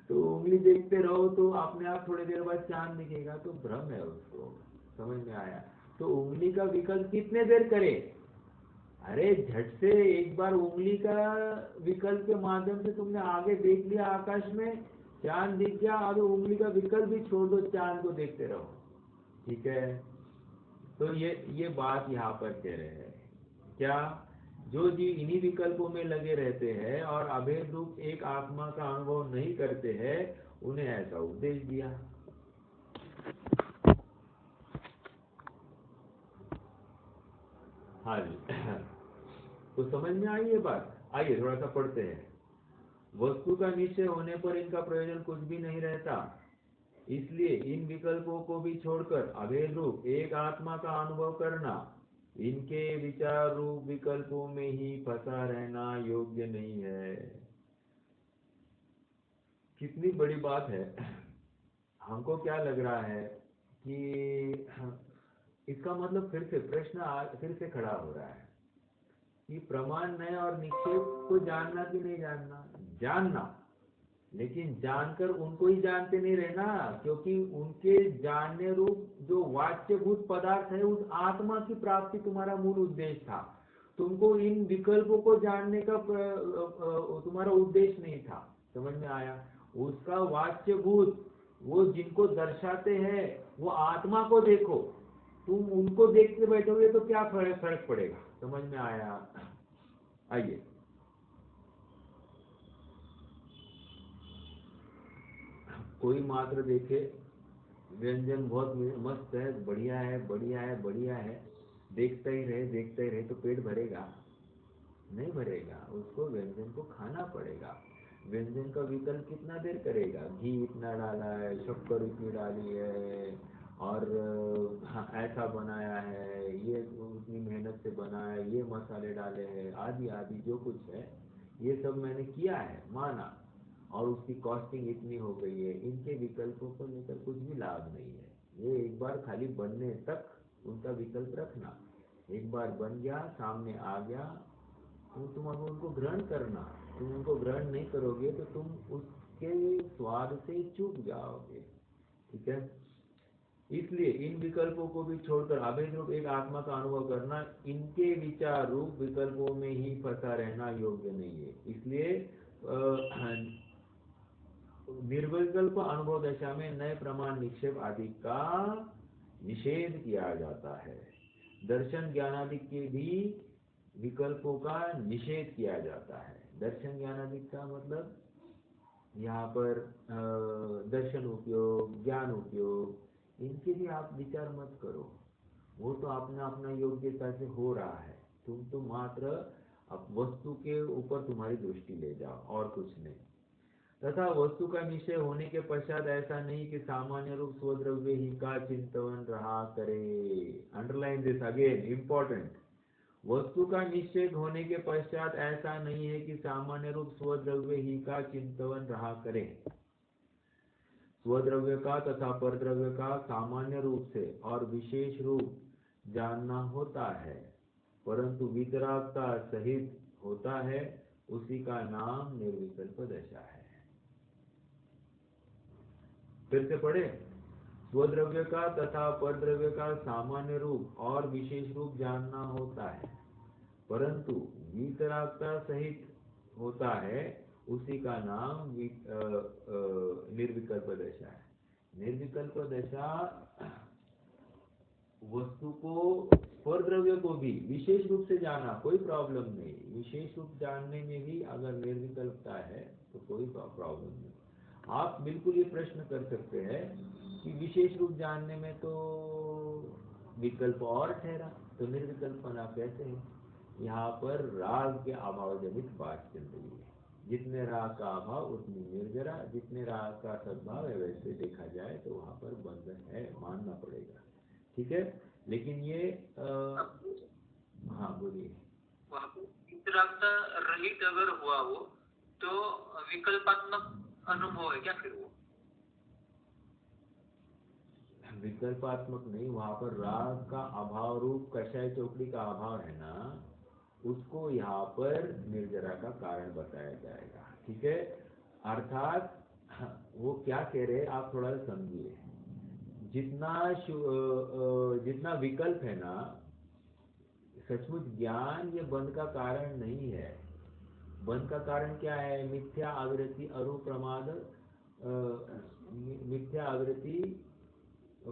तो उंगली देखते रहो तो अपने आप थोड़ी देर बाद चांद दिखेगा, तो भ्रम है उसको, समझ में आया। तो उंगली का विकल्प कितने देर करे, अरे झट से एक बार उंगली का विकल्प के माध्यम से तुमने आगे देख लिया, आकाश में चांद दिख गया, अब उंगली का विकल्प भी छोड़ दो, चांद को देखते रहो। ठीक है, तो ये बात यहाँ पर कह रहे हैं क्या, जो जीव इन्हीं विकल्पों में लगे रहते हैं और अभेद रूप एक आत्मा का अनुभव नहीं करते हैं, उन्हें ऐसा उपदेश दिया। हाँ जी तो समझ में आई ये बात। आइए थोड़ा सा पढ़ते हैं। वस्तु का निश्चय होने पर इनका प्रयोजन कुछ भी नहीं रहता, इसलिए इन विकल्पों को भी छोड़कर अभेद रूप एक आत्मा का अनुभव करना, इनके विचार रूप विकल्पों में ही फंसा रहना योग्य नहीं है। कितनी बड़ी बात है। हमको क्या लग रहा है कि इसका मतलब फिर से प्रश्न फिर से खड़ा हो रहा है कि प्रमाण नए और निक्षेप को जानना कि नहीं जानना, जानना, लेकिन जानकर उनको ही जानते नहीं रहना, क्योंकि उनके जानने रूप जो वाच्यभूत पदार्थ है उस आत्मा की प्राप्ति तुम्हारा मूल उद्देश्य था। तुमको इन विकल्पों को जानने का तुम्हारा उद्देश्य नहीं था, समझ में आया। उसका वाच्यभूत, वो जिनको दर्शाते हैं वो आत्मा को देखो, तुम उनको देखते बैठोगे तो क्या फर्क पड़ेगा, समझ में आया। आइए कोई मात्र देखे व्यंजन बहुत मस्त है, बढ़िया है बढ़िया है बढ़िया है, देखता ही रहे तो पेट भरेगा, नहीं भरेगा, उसको व्यंजन को खाना पड़ेगा। व्यंजन का विकल्प कितना देर करेगा, घी इतना डाला है, शक्कर इतनी डाली है, और हाँ, ऐसा बनाया है, ये उतनी मेहनत से बना है, ये मसाले डाले हैं, आदि आदि जो कुछ है ये सब मैंने किया है, माना, और उसकी कॉस्टिंग इतनी हो गई है। इनके विकल्पों को लेकर कुछ भी लाभ नहीं है। ये एक बार खाली बनने तक उनका विकल्प रखना, एक बार बन गया, सामने आ गया, तो तुम अब उनको ग्रहण करना। तुम उनको ग्रहण नहीं करोगे तो तुम उसके स्वाद से चूक जाओगे। ठीक है, इसलिए इन विकल्पों को भी छोड़कर अभेद रूप एक आत्मा का अनुभव करना, इनके विचार रूप विकल्पों में ही फंसा रहना योग्य नहीं है। इसलिए निर्विकल्प अनुभव दशा में नए प्रमाण निक्षेप आदि का निषेध किया जाता है। दर्शन ज्ञान आदि के भी विकल्पों का निषेध किया जाता है। दर्शन ज्ञान आदि का मतलब यहाँ पर दर्शन उपयोग, ज्ञान उपयोग, इनके भी आप विचार मत करो, वो तो अपना अपना योग्यता से हो रहा है। तुम तो मात्र अब वस्तु के ऊपर तुम्हारी दृष्टि ले जाओ और कुछ नहीं। तथा वस्तु का निश्चय होने के पश्चात ऐसा नहीं कि सामान्य रूप स्वद्रव्य ही का चिंतन रहा करे। Underline this again, important. वस्तु का निश्चय होने के पश्चात ऐसा नहीं है कि सामान्य रूप स्वद्रव्य ही का चिंतन रहा करे। स्वद्रव्य का तथा परद्रव्य का सामान्य रूप से और विशेष रूप जानना होता है, परंतु वितरागता सहित होता है, उसी का नाम निर्विकल्प दशा है। फिर से पढ़े। स्वद्रव्य का तथा परद्रव्य का सामान्य रूप और विशेष रूप जानना होता है, परंतु वितरागता सहित होता है, उसी का नाम निर्विकल्प दशा है। निर्विकल्प दशा वस्तु को, परद्रव्य को भी विशेष रूप से जाना कोई प्रॉब्लम नहीं, विशेष रूप जानने में भी अगर निर्विकल्पता है तो कोई प्रॉब्लम नहीं। आप बिल्कुल ये प्रश्न कर सकते हैं कि विशेष रूप जानने में तो विकल्प और ठहरा, तो निर्विकल्पना कैसे है? यहाँ पर राग के अभाव जनित बात चल रही है। जितने राग का अभाव उतनी निर्जरा, जितने राग का सद्भाव है वैसे देखा जाए तो वहाँ पर बंधन है, मानना पड़ेगा। ठीक है, लेकिन ये हाँ बोलिए। वितरागता रहित अगर हुआ हो तो विकल्पात्मक अनुभव है क्या फिर वो? विकल्पात्मक नहीं, वहाँ पर राग का अभाव रूप कषाय चौकड़ी का अभाव है ना, उसको यहाँ पर निर्जरा का कारण बताया जाएगा। ठीक है, अर्थात वो क्या कह रहे हैं आप थोड़ा समझिए। जितना विकल्प है ना, सचमुच ज्ञान ये बंध का कारण नहीं है। बंध का कारण क्या है? मिथ्या आवृत्ति, अरुप्रमाद, मिथ्या आवृत्ति,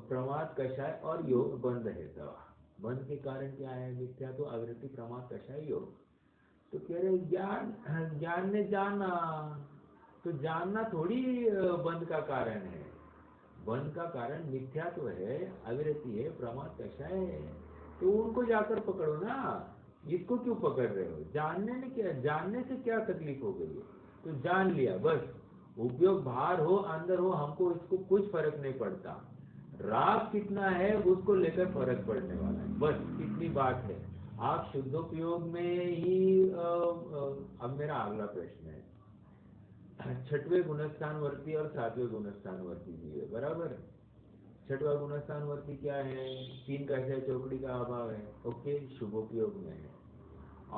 प्रमाद, कषाय और योग बंध है दवा। बंध के कारण क्या है? मिथ्या तो आवृत्ति, प्रमाद, कषाय, योग। तो कह रहे ज्ञान ने जाना, तो जानना थोड़ी बंध का कारण है। बंध का कारण मिथ्या तो है, आवृत्ति है, प्रमाद, कषाय है, तो उनको जाकर पकड़ो ना, इसको क्यों पकड़ रहे हो? जानने में क्या, जानने से क्या तकलीफ हो गई है? तो जान लिया बस, उपयोग बाहर हो अंदर हो हमको इसको कुछ फर्क नहीं पड़ता। राग कितना है उसको लेकर फर्क पड़ने वाला है, बस इतनी बात है। आप शुद्धोपयोग में ही अब मेरा अगला प्रश्न है, छठवें गुणस्थान वर्ती और सातवें गुणस्थान वर्ती दिए बराबर। छठवा गुणस्थान वर्ती क्या है? तीन कषाय चौकड़ी का अभाव है, ओके, शुभोपयोग में है।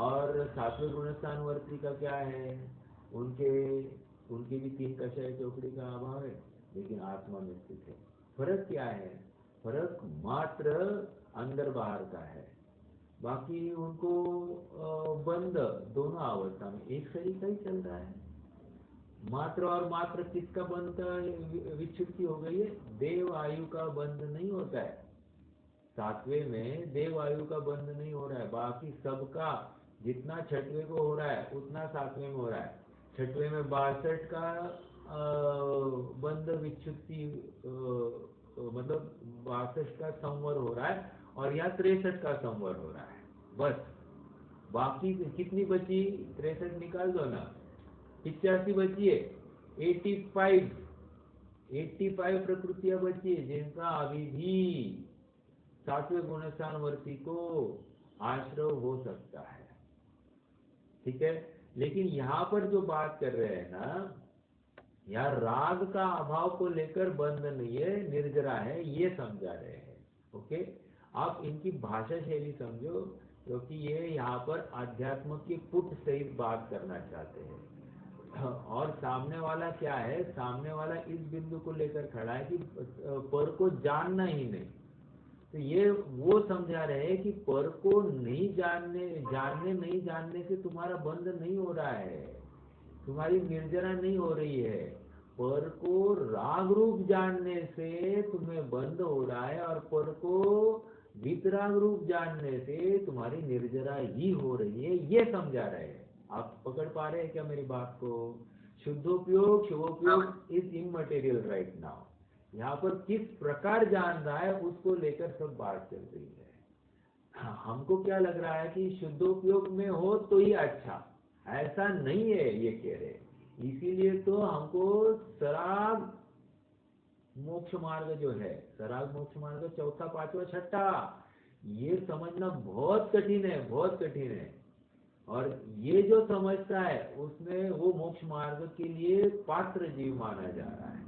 और सातवें गुणस्थान वर्ती का क्या है? उनके भी तीन कषाय चौकड़ी का अभाव है, लेकिन आत्मा में स्थित है। फर्क क्या है? फर्क मात्र अंदर बाहर का है, बाकी उनको बंद दोनों अवस्था में एक शरीर का ही चल रहा है। मात्र और मात्र किसका बंध विच्छुक्ति हो गई है? देव आयु का बंध नहीं होता है। सातवें में देव आयु का बंध नहीं हो रहा है, बाकी सबका जितना छठवें को हो रहा है उतना सातवें में हो रहा है। छठवें में 62 का बंध विच्छुक्ति, मतलब 62 का संवर हो रहा है और यहाँ 63 का संवर हो रहा है बस। बाकी कितनी बची? 63 निकाल दो ना, 85 बची है। 85 प्रकृतियां बची है जिनका अभी भी सातवें गुणस्थान वर्ती को आश्रय हो सकता है। ठीक है, लेकिन यहाँ पर जो बात कर रहे हैं ना, यहाँ राग का अभाव को लेकर बंध नहीं है, निर्जरा है, ये समझा रहे हैं। ओके, आप इनकी भाषा शैली समझो, क्योंकि ये यहाँ पर अध्यात्म की पुट सहित बात करना चाहते हैं। और सामने वाला क्या है? सामने वाला इस बिंदु को लेकर खड़ा है कि पर को जानना ही नहीं। तो ये वो समझा रहे हैं कि पर को नहीं जानने से तुम्हारा बंध नहीं हो रहा है, तुम्हारी निर्जरा नहीं हो रही है। पर को राग रूप जानने से तुम्हें बंध हो रहा है, और पर को वितराग रूप जानने से तुम्हारी निर्जरा ही हो रही है, ये समझा रहे हैं। आप पकड़ पा रहे हैं क्या मेरी बात को? शुद्धोपयोग शुभोपयोग इज इमटेरियल राइट नाउ। यहाँ पर किस प्रकार जान रहा है उसको लेकर सब बात चल रही है। हमको क्या लग रहा है कि शुद्धोपयोग में हो तो ही अच्छा, ऐसा नहीं है ये कह रहे। इसीलिए तो हमको सराग मोक्ष मार्ग जो है, सराग मोक्ष मार्ग चौथा पांचवा छठा, ये समझना बहुत कठिन है, बहुत कठिन है। और ये जो समझता है उसमें वो मोक्ष मार्ग के लिए पात्र जीव माना जा रहा है,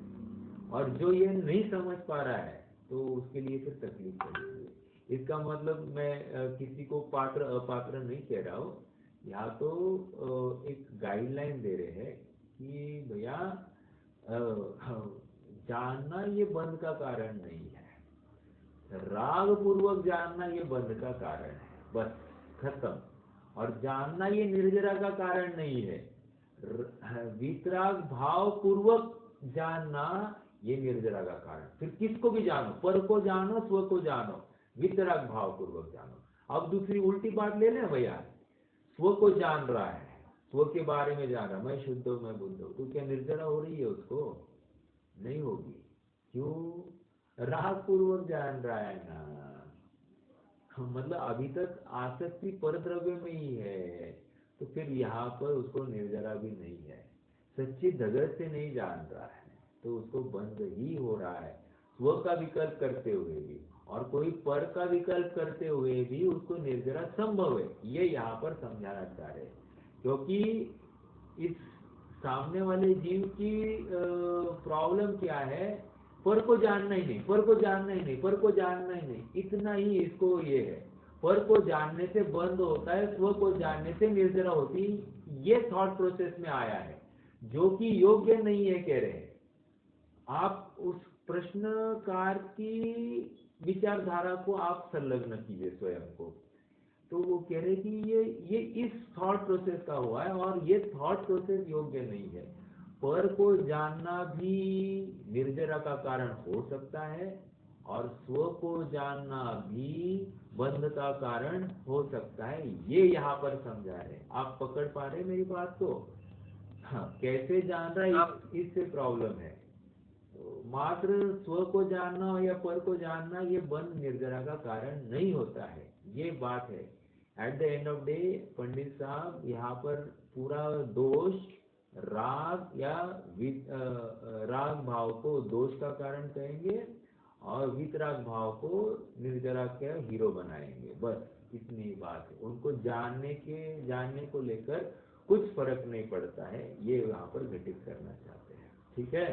और जो ये नहीं समझ पा रहा है तो उसके लिए फिर तकलीफ पड़ेगी। इसका मतलब मैं किसी को पात्र अपात्र नहीं कह रहा हूँ, यहाँ तो एक गाइडलाइन दे रहे हैं कि भैया जानना ये बंध का कारण नहीं है, राग पूर्वक जानना ये बंध का कारण है, बस खत्म। और जानना ये निर्जरा का कारण नहीं है, वितराग भाव पूर्वक जानना ये निर्जरा का कारण। फिर किसको भी जानो, पर को जानो, स्व को जानो, वितराग भाव पूर्वक जानो। अब दूसरी उल्टी बात ले लें भैया, स्व को जान रहा है, स्व के बारे में जान रहा, मैं शुद्ध हूं, मैं बुद्ध हूं, तो क्या निर्जरा हो रही है उसको? नहीं होगी। क्यों? राग पूर्वक जान रहा है ना, मतलब अभी तक आसक्ति परद्रव्य में ही है, तो फिर यहाँ पर उसको निर्जरा भी नहीं है। सच्ची धगत से नहीं जान रहा है तो उसको बंध ही हो रहा है, स्व का विकल्प करते हुए भी, और कोई पर का विकल्प करते हुए भी उसको निर्जरा संभव है, ये यहाँ पर समझाना चाह रहे हैं। क्योंकि इस सामने वाले जीव की प्रॉब्लम क्या है, पर को जानना ही नहीं, पर को जानना ही नहीं, पर को जानना ही नहीं, इतना ही इसको ये है। पर को जानने से बंद होता है, स्व को जानने से निर्जरा होती, ये थॉट प्रोसेस में आया है, जो कि योग्य नहीं है कह रहे हैं। आप उस प्रश्नकार की विचारधारा को आप संलग्न कीजिए स्वयं को, तो वो कह रहे कि ये इस थॉट प्रोसेस का हुआ है, और ये थॉट प्रोसेस योग्य नहीं है। पर को जानना भी निर्जरा का कारण हो सकता है, और स्व को जानना भी बंध का कारण हो सकता है, ये यहाँ पर समझा रहे। आप पकड़ पा रहे मेरी बात को? हाँ, कैसे जान रहा है इससे प्रॉब्लम है। तो मात्र स्व को जानना या पर को जानना ये बंध निर्जरा का कारण नहीं होता है, ये बात है। At the end of day Pandit साहब यहाँ पर पूरा दोष राग या राग भाव को दोष का कारण कहेंगे, और वितराग भाव को निर्जरा का हीरो बनाएंगे, बस इतनी ही बात है। उनको जानने को लेकर कुछ फर्क नहीं पड़ता है, ये यहाँ पर घटित करना चाहते हैं। ठीक है,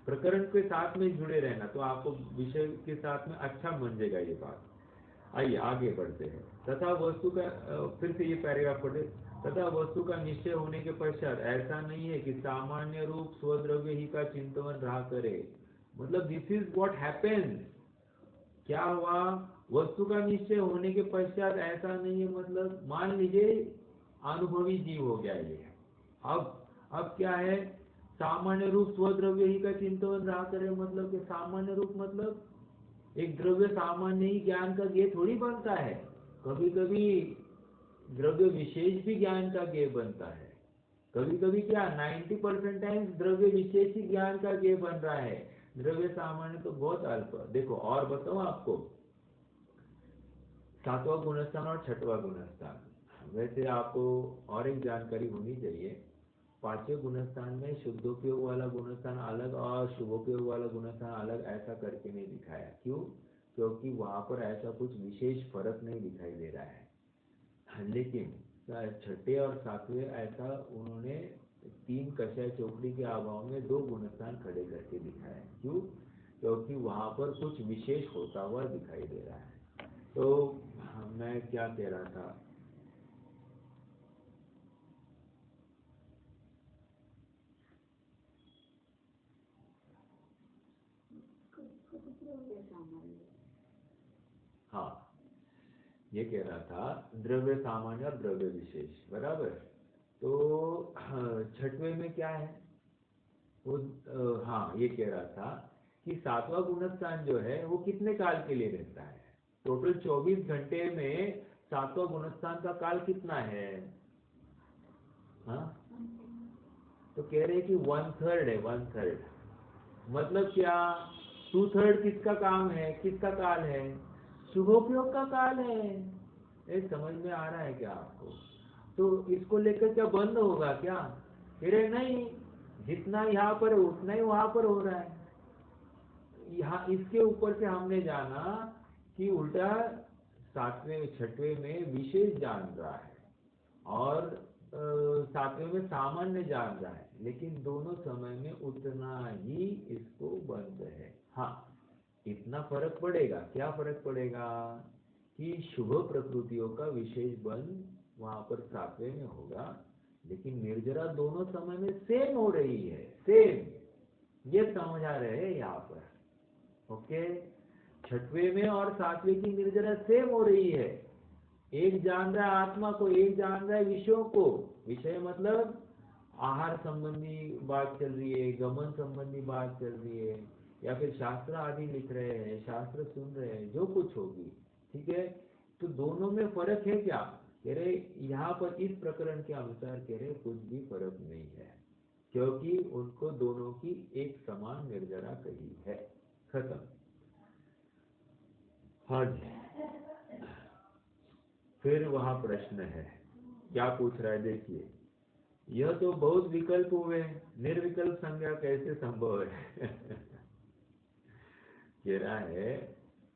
प्रकरण के साथ में जुड़े रहना तो आपको विषय के साथ में अच्छा मंजेगा ये बात। आइए आगे बढ़ते हैं। तथा वस्तु का फिर से ये पैराग्राफ पढ़े। तथा वस्तु का निश्चय होने के पश्चात ऐसा नहीं है कि सामान्य रूप स्वद्रव्य ही का चिंतन रहा करे, मतलब दिस इज व्हाट हैपेंस। क्या हुआ? वस्तु का निश्चय होने के पश्चात ऐसा नहीं है, मतलब मान लीजिए अनुभवी जीव हो गया ये, अब क्या है, सामान्य रूप स्वद्रव्य ही का चिंतन रहा करे, मतलब कि सामान्य रूप मतलब एक द्रव्य सामान्य ही ज्ञान का गेय थोड़ी बनता है, कभी कभी द्रव्य विशेष भी ज्ञान का गेय बनता है, कभी कभी क्या 90% टाइम्स द्रव्य विशेष ही ज्ञान का गेय बन रहा है, द्रव्य सामान्य तो बहुत अल्प। देखो और बताओ आपको, सातवां गुणस्थान और छठवां गुणस्थान, वैसे आपको और एक जानकारी होनी चाहिए। पांचवें गुणस्थान में शुद्धोपयोग वाला गुणस्थान अलग और शुभोपयोग वाला गुणस्थान अलग, ऐसा करके नहीं दिखाया। क्यों? क्योंकि वहां पर ऐसा कुछ विशेष फर्क नहीं दिखाई दे रहा है। लेकिन छठे और सातवें ऐसा उन्होंने तीन कषाय चौकड़ी के अभाव में दो गुणस्थान खड़े करके दिखाया। क्यों? क्योंकि वहां पर कुछ विशेष होता हुआ दिखाई दे रहा है। तो मैं क्या कह रहा था, हाँ ये कह रहा था द्रव्य सामान्य और द्रव्य विशेष, बराबर। तो छठवें में क्या है वो, हाँ ये कह रहा था कि सातवां गुणस्थान जो है वो कितने काल के लिए रहता है, टोटल 24 घंटे में सातवां गुणस्थान का काल कितना है? हाँ, तो कह रहे कि 1/3 है, 1/3, मतलब क्या 2/3 किसका काम है, किसका काल है? शुभोपयोग का काल है। ये समझ में आ रहा है क्या आपको? तो इसको लेकर क्या बंद होगा क्या? अरे नहीं, जितना यहाँ पर है उतना ही वहां पर हो रहा है। यहाँ इसके ऊपर से हमने जाना कि उल्टा सातवें छठवें में विशेष जान रहा है और सातवें में सामान्य जान रहा है, लेकिन दोनों समय में उतना ही इसको बंद है। हाँ, इतना फर्क पड़ेगा। क्या फर्क पड़ेगा कि शुभ प्रकृतियों का विशेष बंध वहां पर सातवें में होगा, लेकिन निर्जरा दोनों समय में सेम हो रही है, सेम। ये समझा रहे हैं यहाँ पर। ओके, छठवें में और सातवें की निर्जरा सेम हो रही है। एक जान रहा है आत्मा को, एक जान रहा है विषयों को। विषय मतलब आहार संबंधी बात चल रही है, गमन संबंधी बात चल रही है, या फिर शास्त्र आदि लिख रहे हैं, शास्त्र सुन रहे हैं, जो कुछ होगी। ठीक है, तो दोनों में फर्क है क्या? कह रहे यहाँ पर इस प्रकरण के अनुसार कह रहे कुछ भी फर्क नहीं है, क्योंकि उनको दोनों की एक समान निर्जरा कही है। खत्म। हाँ जी, फिर वहां प्रश्न है, क्या पूछ रहा है देखिए। यह तो बहुत विकल्प हुए, निर्विकल्प संज्ञा कैसे संभव है? कह रहा है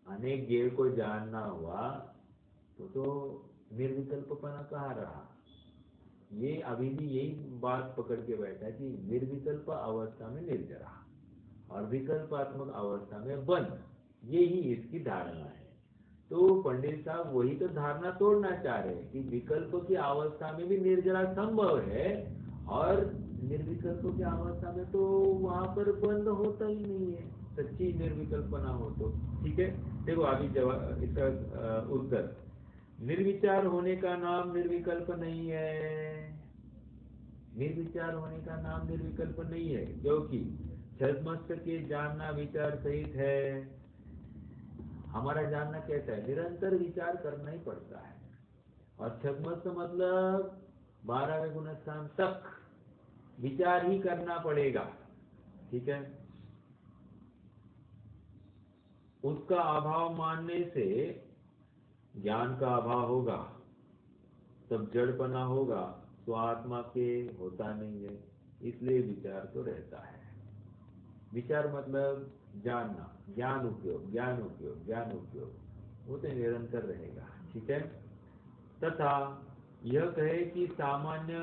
अनेक गेय को जानना हुआ तो निर्विकल्पपना कहाँ रहा? ये अभी भी यही बात पकड़ के बैठा है कि निर्विकल्प अवस्था में निर्जरा और विकल्पात्मक अवस्था में बंद, यही इसकी धारणा है। तो पंडित साहब वही तो धारणा तोड़ना चाह रहे हैं कि विकल्प की अवस्था में भी निर्जरा संभव है और निर्विकल्प की अवस्था में तो वहां पर बंद होता ही नहीं है, सच्ची निर्विकल्पना हो तो। ठीक है, देखो अभी जवाब इसका उत्तर, निर्विचार होने का नाम निर्विकल्प नहीं है। निर्विचार होने का नाम निर्विकल्प नहीं है, क्योंकि छद्मस्त के जानना विचार सहित है। हमारा जानना कैसा है? निरंतर विचार करना ही पड़ता है। और छद्मस्त मतलब 12वें गुणस्थान तक विचार ही करना पड़ेगा। ठीक है, उसका अभाव मानने से ज्ञान का अभाव होगा, तब जड़पना होगा, तो आत्मा के होता नहीं है, इसलिए विचार तो रहता है। विचार मतलब जानना, ज्ञान उपयोग, ज्ञान उपयोग, ज्ञान उपयोग, वो तो निरंतर रहेगा। ठीक है, तथा यह कहे कि सामान्य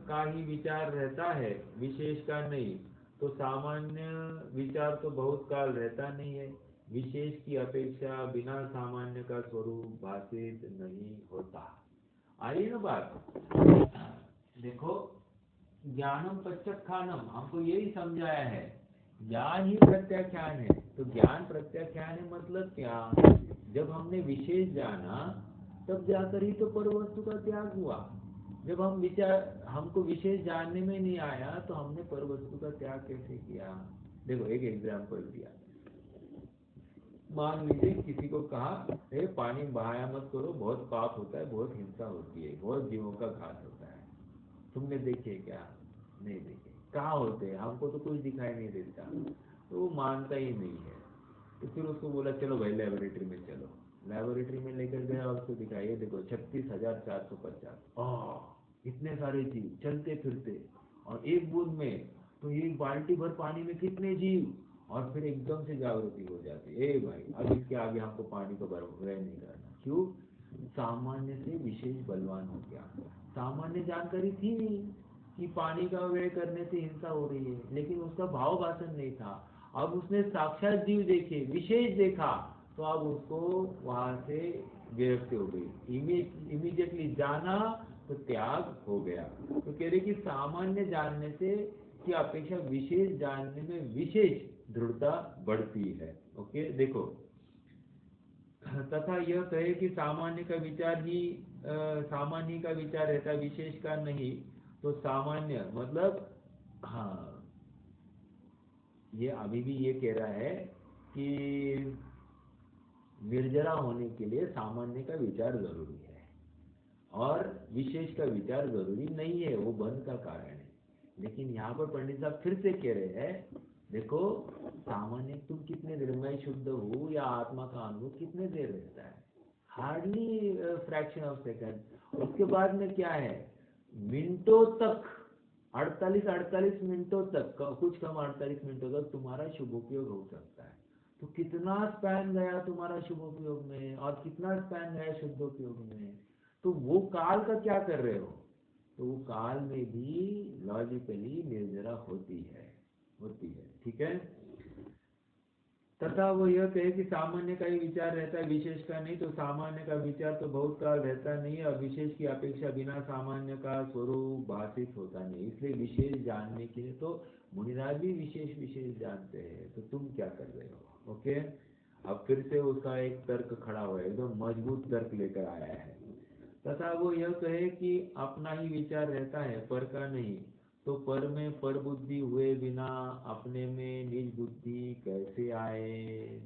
का ही विचार रहता है, विशेष का नहीं, तो सामान्य विचार तो बहुत काल रहता नहीं है, विशेष की अपेक्षा बिना सामान्य का स्वरूप भाषित नहीं होता। आई ना बात? देखो, ज्ञानम प्रत्यक्षानम हमको यही समझाया है, ज्ञान ही प्रत्याख्यान है। तो ज्ञान प्रत्याख्यान है मतलब क्या? जब हमने विशेष जाना तब जाकर ही तो परवस्तु का त्याग हुआ। जब हम हमको विशेष जानने में नहीं आया तो हमने परवस्तु का त्याग कैसे किया? देखो एक एग्जाम्पल दिया, मान लीजिए किसी को कहा पानी बहाया मत करो, बहुत पाप होता है, बहुत हिंसा होती है, बहुत जीवों का घात होता है। तुमने देखे क्या? नहीं देखे। कहाँ होते हैं? हमको तो कुछ दिखाई नहीं देता। तो वो मानता ही नहीं है। तो फिर उसको बोला चलो भाई लेबोरेटरी में चलो। लेबोरेटरी में लेकर गया और उसको दिखाइए, देखो 36,450 इतने सारे जीव चलते फिरते, और एक बूंद में तो एक बाल्टी भर पानी में कितने जीव। और फिर एकदम से जागृति हो जाती है, ए भाई अब इसके आगे हमको पानी को व्यय नहीं करना। क्यों? सामान्य से विशेष बलवान हो गया। सामान्य जानकारी थी नहीं कि पानी का व्यय करने से हिंसा हो रही है, लेकिन उसका भाव भाषण नहीं था। अब उसने साक्षात जीव देखे, विशेष देखा, तो अब उसको वहां से विरक्ति हो गई, इमीडिएटली जाना तो त्याग हो गया। तो कह रहे कि सामान्य जानने से की अपेक्षा विशेष जानने में विशेष दृढ़ता बढ़ती है। ओके, देखो, तथा यह कहे कि सामान्य का विचार ही सामान्य का विचार रहता, विशेष का नहीं। तो सामान्य मतलब, हाँ, ये अभी भी ये कह रहा है कि निर्जरा होने के लिए सामान्य का विचार जरूरी है और विशेष का विचार जरूरी नहीं है, वो बंध का कारण है। लेकिन यहाँ पर पंडित साहब फिर से कह रहे हैं, देखो सामान्य तुम कितने देर में शुद्ध हो या आत्मा का अनुभव कितने देर रहता है? Hardly fraction of second. उसके बाद में क्या है? मिनटों तक 48 मिनटों तक कुछ कम 48 मिनटों तक तुम्हारा शुभोपयोग हो सकता है। तो कितना स्पैन गया तुम्हारा शुभोपयोग में और कितना स्पैन गया शुद्धोपयोग में, तो वो काल का क्या कर रहे हो। तो वो काल में भी लॉजिकली निर्जरा होती है। ठीक है। तथा वो यह कहे कि सामान्य का ही विचार रहता है, विशेष का नहीं। तो सामान्य का विचार तो बहुत काल रहता नहीं और विशेष की अपेक्षा बिना सामान्य का स्वरूप भाषित होता नहीं। इसलिए विशेष जानने के लिए तो मुनिराज भी विशेष जानते हैं। तो तुम क्या कर रहे हो। ओके, अब फिर से उसका एक तर्क खड़ा हुआ है, एकदम मजबूत तर्क लेकर आया है। तथा वो यह कहे कि अपना ही विचार रहता है, पर का नहीं। तो पर में पर बुद्धि हुए बिना अपने में निज बुद्धि कैसे आए।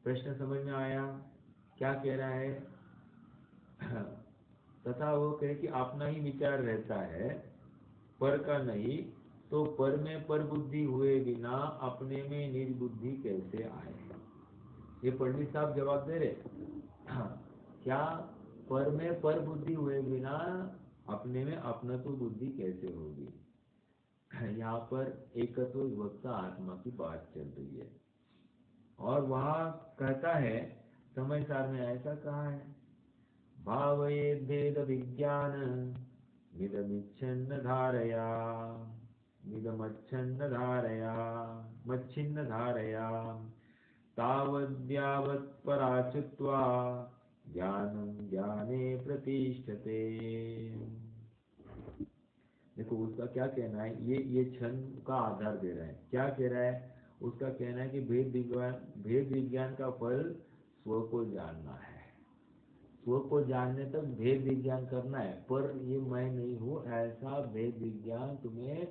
प्रश्न समझ में आया क्या कह रहा है। तथा वो कहे कि अपना ही विचार रहता है, पर का नहीं। तो पर में पर बुद्धि हुए बिना अपने में निज बुद्धि कैसे आए। ये पंडित साहब जवाब दे रहे। क्या पर में पर बुद्धि हुए बिना अपने में अपनत्व बुद्धि कैसे होगी। यहाँ पर एकत्व विभक्त आत्मा की बात चल रही है और वहाँ कहता है समय सार में ऐसा कहा है, भावये भेद विज्ञान मिदमिच्छन्न धारया मिदमच्छन्न धारया मच्छिन्न धारया तावद्यावत् पराचुत्वा ज्ञानम ज्ञाने प्रतिष्ठते। देखो उसका क्या कहना है, ये छंद का आधार दे रहा है। क्या कह रहा है, उसका कहना है कि भेद विज्ञान का फल स्व को जानना है। स्व को जानने तक भेद विज्ञान करना है, पर ये मैं नहीं हूँ ऐसा भेद विज्ञान तुम्हें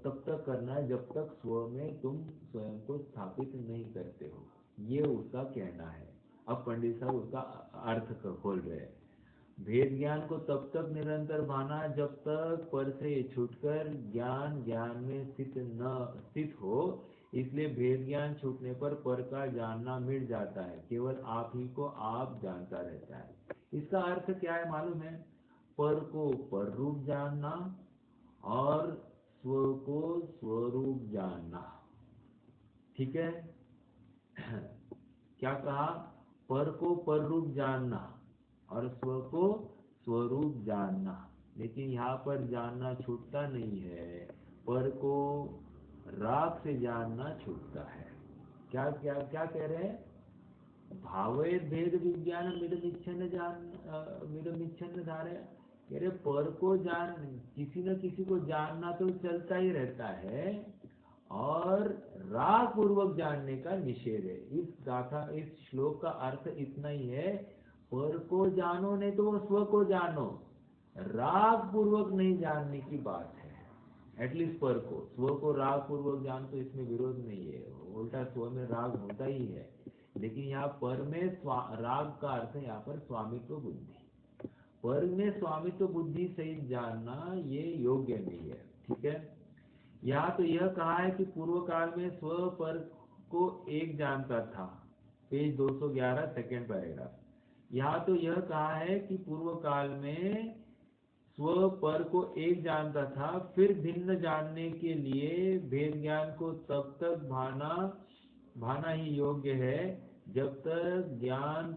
तब तक करना है जब तक स्व में तुम स्वयं को स्थापित नहीं करते हो। ये उसका कहना है। अब पंडित साहब उसका अर्थ खोल रहे हैं। भेद ज्ञान को तब तक निरंतर भाना जब तक पर से छूटकर ज्ञान में स्थित हो। इसलिए भेद ज्ञान छूटने पर का जानना मिट जाता है, केवल आप ही को आप जानता रहता है। इसका अर्थ क्या है मालूम है, पर को पर रूप जानना और स्व को स्वरूप जानना। ठीक है। क्या कहा, पर को पर रूप जानना और स्व को स्वरूप जानना। लेकिन यहाँ पर जानना छूटता नहीं है, पर को राग से जानना छूटता है। क्या क्या क्या कह रहे हैं, भावे भेद विज्ञान मिदमिच्छन्न धारे। कह रहे पर को जान, किसी न किसी को जानना तो चलता ही रहता है और राग पूर्वक जानने का निषेध है। इस श्लोक का अर्थ इतना ही है, पर को जानो नहीं तो वो स्व को जानो, राग पूर्वक नहीं जानने की बात है। एटलीस्ट पर को, स्व को राग पूर्वक जान तो इसमें विरोध नहीं है, उल्टा स्व में राग होता ही है। लेकिन यहाँ पर में राग का अर्थ है यहाँ पर स्वामित्व बुद्धि। पर में स्वामित्व बुद्धि सहित जानना ये योग्य नहीं है। ठीक है। यहाँ तो यह कहा है कि पूर्व काल में स्व पर को एक जानता था, पेज 211 सेकेंड पैराग्राफ। यहाँ तो यह कहा है कि पूर्व काल में स्व पर को एक जानता था, फिर भिन्न जानने के लिए भेद ज्ञान को तब तक भाना ही योग्य है जब तक ज्ञान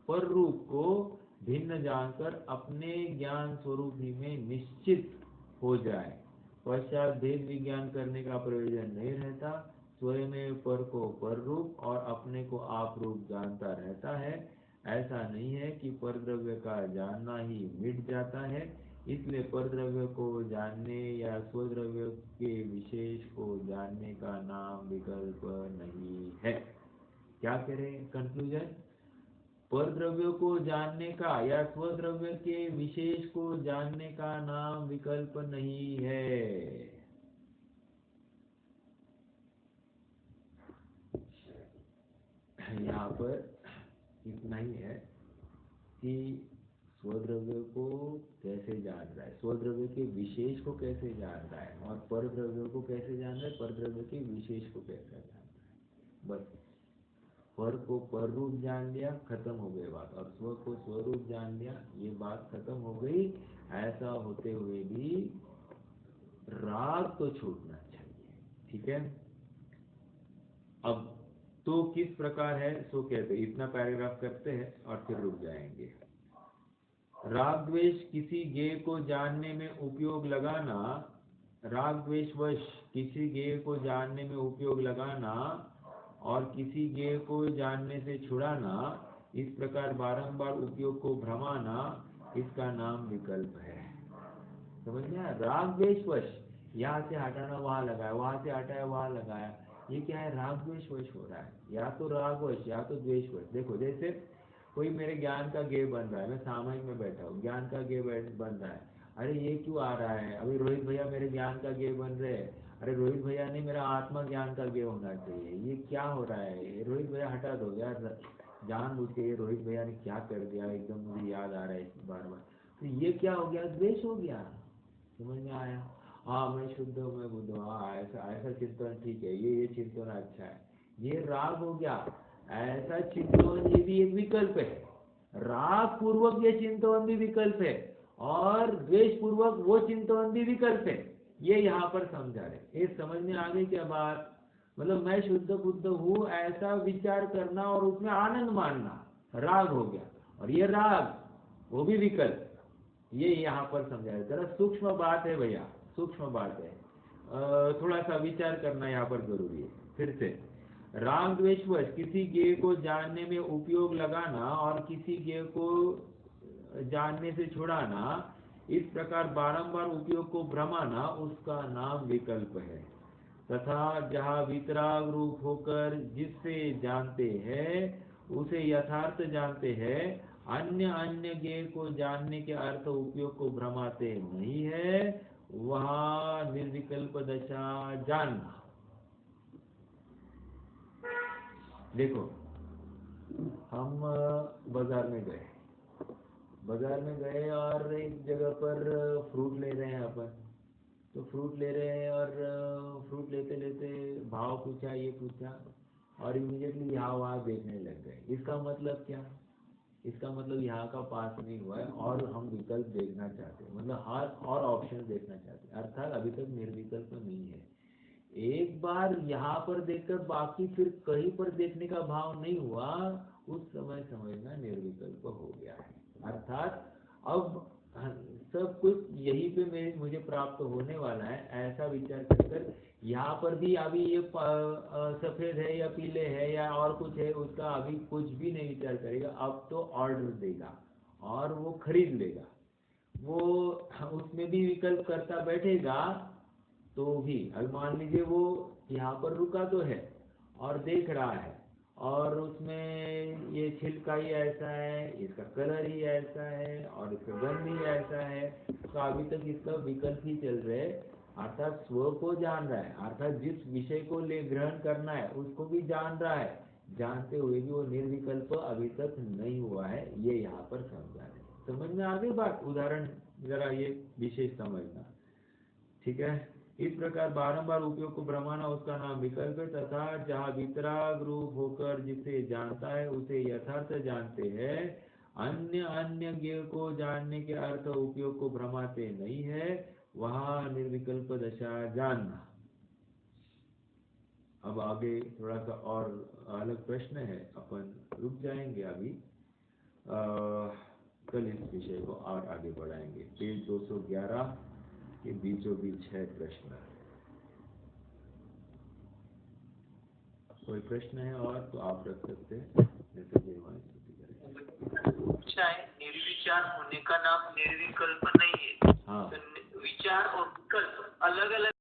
पर रूप को भिन्न जानकर अपने ज्ञान स्वरूप ही में निश्चित हो जाए। पश्चात भेद विज्ञान करने का प्रयोजन नहीं रहता। स्वयं में पर को पर रूप और अपने को आप रूप जानता रहता है। ऐसा नहीं है कि परद्रव्य का जानना ही मिट जाता है। इसलिए परद्रव्य को जानने या स्वद्रव्य के विशेष को जानने का नाम विकल्प नहीं है। क्या करें कंक्लूजन, परद्रव्य को जानने का या स्वद्रव्य के विशेष को जानने का नाम विकल्प नहीं है। यहाँ पर इतना ही है कि स्वद्रव्य को कैसे जान रहा है, स्वद्रव्य के विशेष को कैसे जान रहा है, और परद्रव्य को कैसे जान रहा है, परद्रव्य के विशेष को कैसे जान रहा है। बस पर को पर रूप जान लिया, खत्म हो गई बात, और स्व को स्वरूप जान लिया, ये बात खत्म हो गई। ऐसा होते हुए भी राग तो छूटना चाहिए। ठीक है, अब तो किस प्रकार है सो कहते, इतना पैराग्राफ करते हैं और फिर रुक जाएंगे। राग द्वेष किसी गेय को जानने में उपयोग लगाना, राग द्वेष वश किसी गेय को जानने में उपयोग लगाना और किसी गेय को जानने से छुड़ाना, इस प्रकार बारंबार उपयोग को भ्रमाना, इसका नाम विकल्प है। समझ में आया? राग द्वेष वश, यहाँ से हटाना वहां लगाया, वहां से हटाया वहां लगाया, ये क्या है? राग द्वेष वश हो रहा है, या तो राग वश या तो द्वेष वश। देखो जैसे कोई मेरे ज्ञान का गेय बन रहा है, मैं सामायिक में बैठा हूँ, ज्ञान का गेय बन रहा है, अरे ये क्यों आ रहा है? अभी रोहित भैया मेरे ज्ञान का गेय बन रहे हैं, अरे रोहित भैया नहीं, मेरा आत्मा ज्ञान का गेय होना चाहिए, ये क्या हो रहा है? रोहित भैया हटा दो यार, जानबूझ के रोहित भैया ने क्या कर दिया, एकदम मुझे याद आ रहा है बार बार, तो ये क्या हो गया? द्वेष हो गया। समझ में आया? हाँ मैं शुद्ध हूँ, मैं बुद्ध हूँ, हाँ ऐसा ऐसा चिंतन ठीक है, ये चिंतन अच्छा है, ये राग हो गया। ऐसा चिंतन ये भी एक विकल्प है, राग पूर्वक ये चिंतन भी विकल्प है और द्वेष पूर्वक वो चिंतन भी विकल्प है। ये यहाँ पर समझा रहे। ये समझ में आ गई क्या बात? मतलब मैं शुद्ध बुद्ध हूँ ऐसा विचार करना और उसमें आनंद मानना राग हो गया, और ये राग वो भी विकल्प, ये यहाँ पर समझाया। जरा सूक्ष्म बात है भैया, सूक्ष्म बात है, थोड़ा सा विचार करना यहाँ पर जरूरी है। फिर से, राग द्वेष वश किसी गेय को जानने में उपयोग लगाना और किसी गेय को जानने से छुड़ाना, इस प्रकार बारंबार उपयोग को भ्रमाना, उसका नाम विकल्प है। तथा जहाँ वितराग रूप होकर जिससे जानते हैं उसे यथार्थ जानते हैं, अन्य अन्य गेय को जानने के अर्थ उपयोग को भ्रमाते नहीं है, वहाँ निर्विकल्प दशा जानना। देखो हम बाजार में गए और एक जगह पर फ्रूट ले रहे हैं अपन, तो फ्रूट ले रहे हैं और फ्रूट लेते लेते भाव पूछा, ये पूछा और इमीडिएटली यहाँ वहाँ देखने लग गए। इसका मतलब क्या? इसका मतलब यहाँ का पास नहीं हुआ है और हम विकल्प देखना चाहते हैं, मतलब हर और ऑप्शन देखना चाहते हैं, अर्थात अभी तक निर्विकल्प नहीं है। एक बार यहाँ पर देखकर बाकी फिर कहीं पर देखने का भाव नहीं हुआ, उस समय समझना निर्विकल्प हो गया है। अर्थात अब सब कुछ यहीं पे मुझे प्राप्त होने वाला है, ऐसा विचार कर यहाँ पर भी अभी ये सफेद है या पीले है या और कुछ है, उसका अभी कुछ भी नहीं विचार करेगा। अब तो ऑर्डर देगा और वो खरीद लेगा, वो उसमें भी विकल्प करता बैठेगा। तो भी अब मान लीजिए वो यहाँ पर रुका तो है और देख रहा है और उसमें ये छिलका ही ऐसा है, इसका कलर ही ऐसा है और इसका गंध ही ऐसा है, तो अभी तक इसका विकल्प ही चल रहे, अर्थात स्व को जान रहा है, अर्थात जिस विषय को ले ग्रहण करना है उसको भी जान रहा है, जानते हुए भी वो निर्विकल्प अभी तक नहीं हुआ है, ये यहाँ पर समझा है। समझ में आ गई बात? उदाहरण जरा ये विशेष समझना, ठीक है। इस प्रकार बारंबार उपयोग को भ्रमाना, उसका नाम विकल्प है। तथा जहाँ वितराग रूप होकर जिसे जानता है उसे यथार्थ जानते हैं, अन्य अन्य गेय को जानने के अर्थ उपयोग को भ्रमाते नहीं है, वहाँ निर्विकल्प दशा जानना। अब आगे थोड़ा सा और अलग प्रश्न है, अपन रुक जाएंगे अभी, कल इस विषय को और आगे बढ़ाएंगे। पेज 211 के बीचों बीच है प्रश्न। कोई प्रश्न है और तो आप रख सकते हैं, अच्छा है, निर्विचार होने का नाम निर्विकल्प नहीं है। हाँ, तो विचार और विकल्प अलग अलग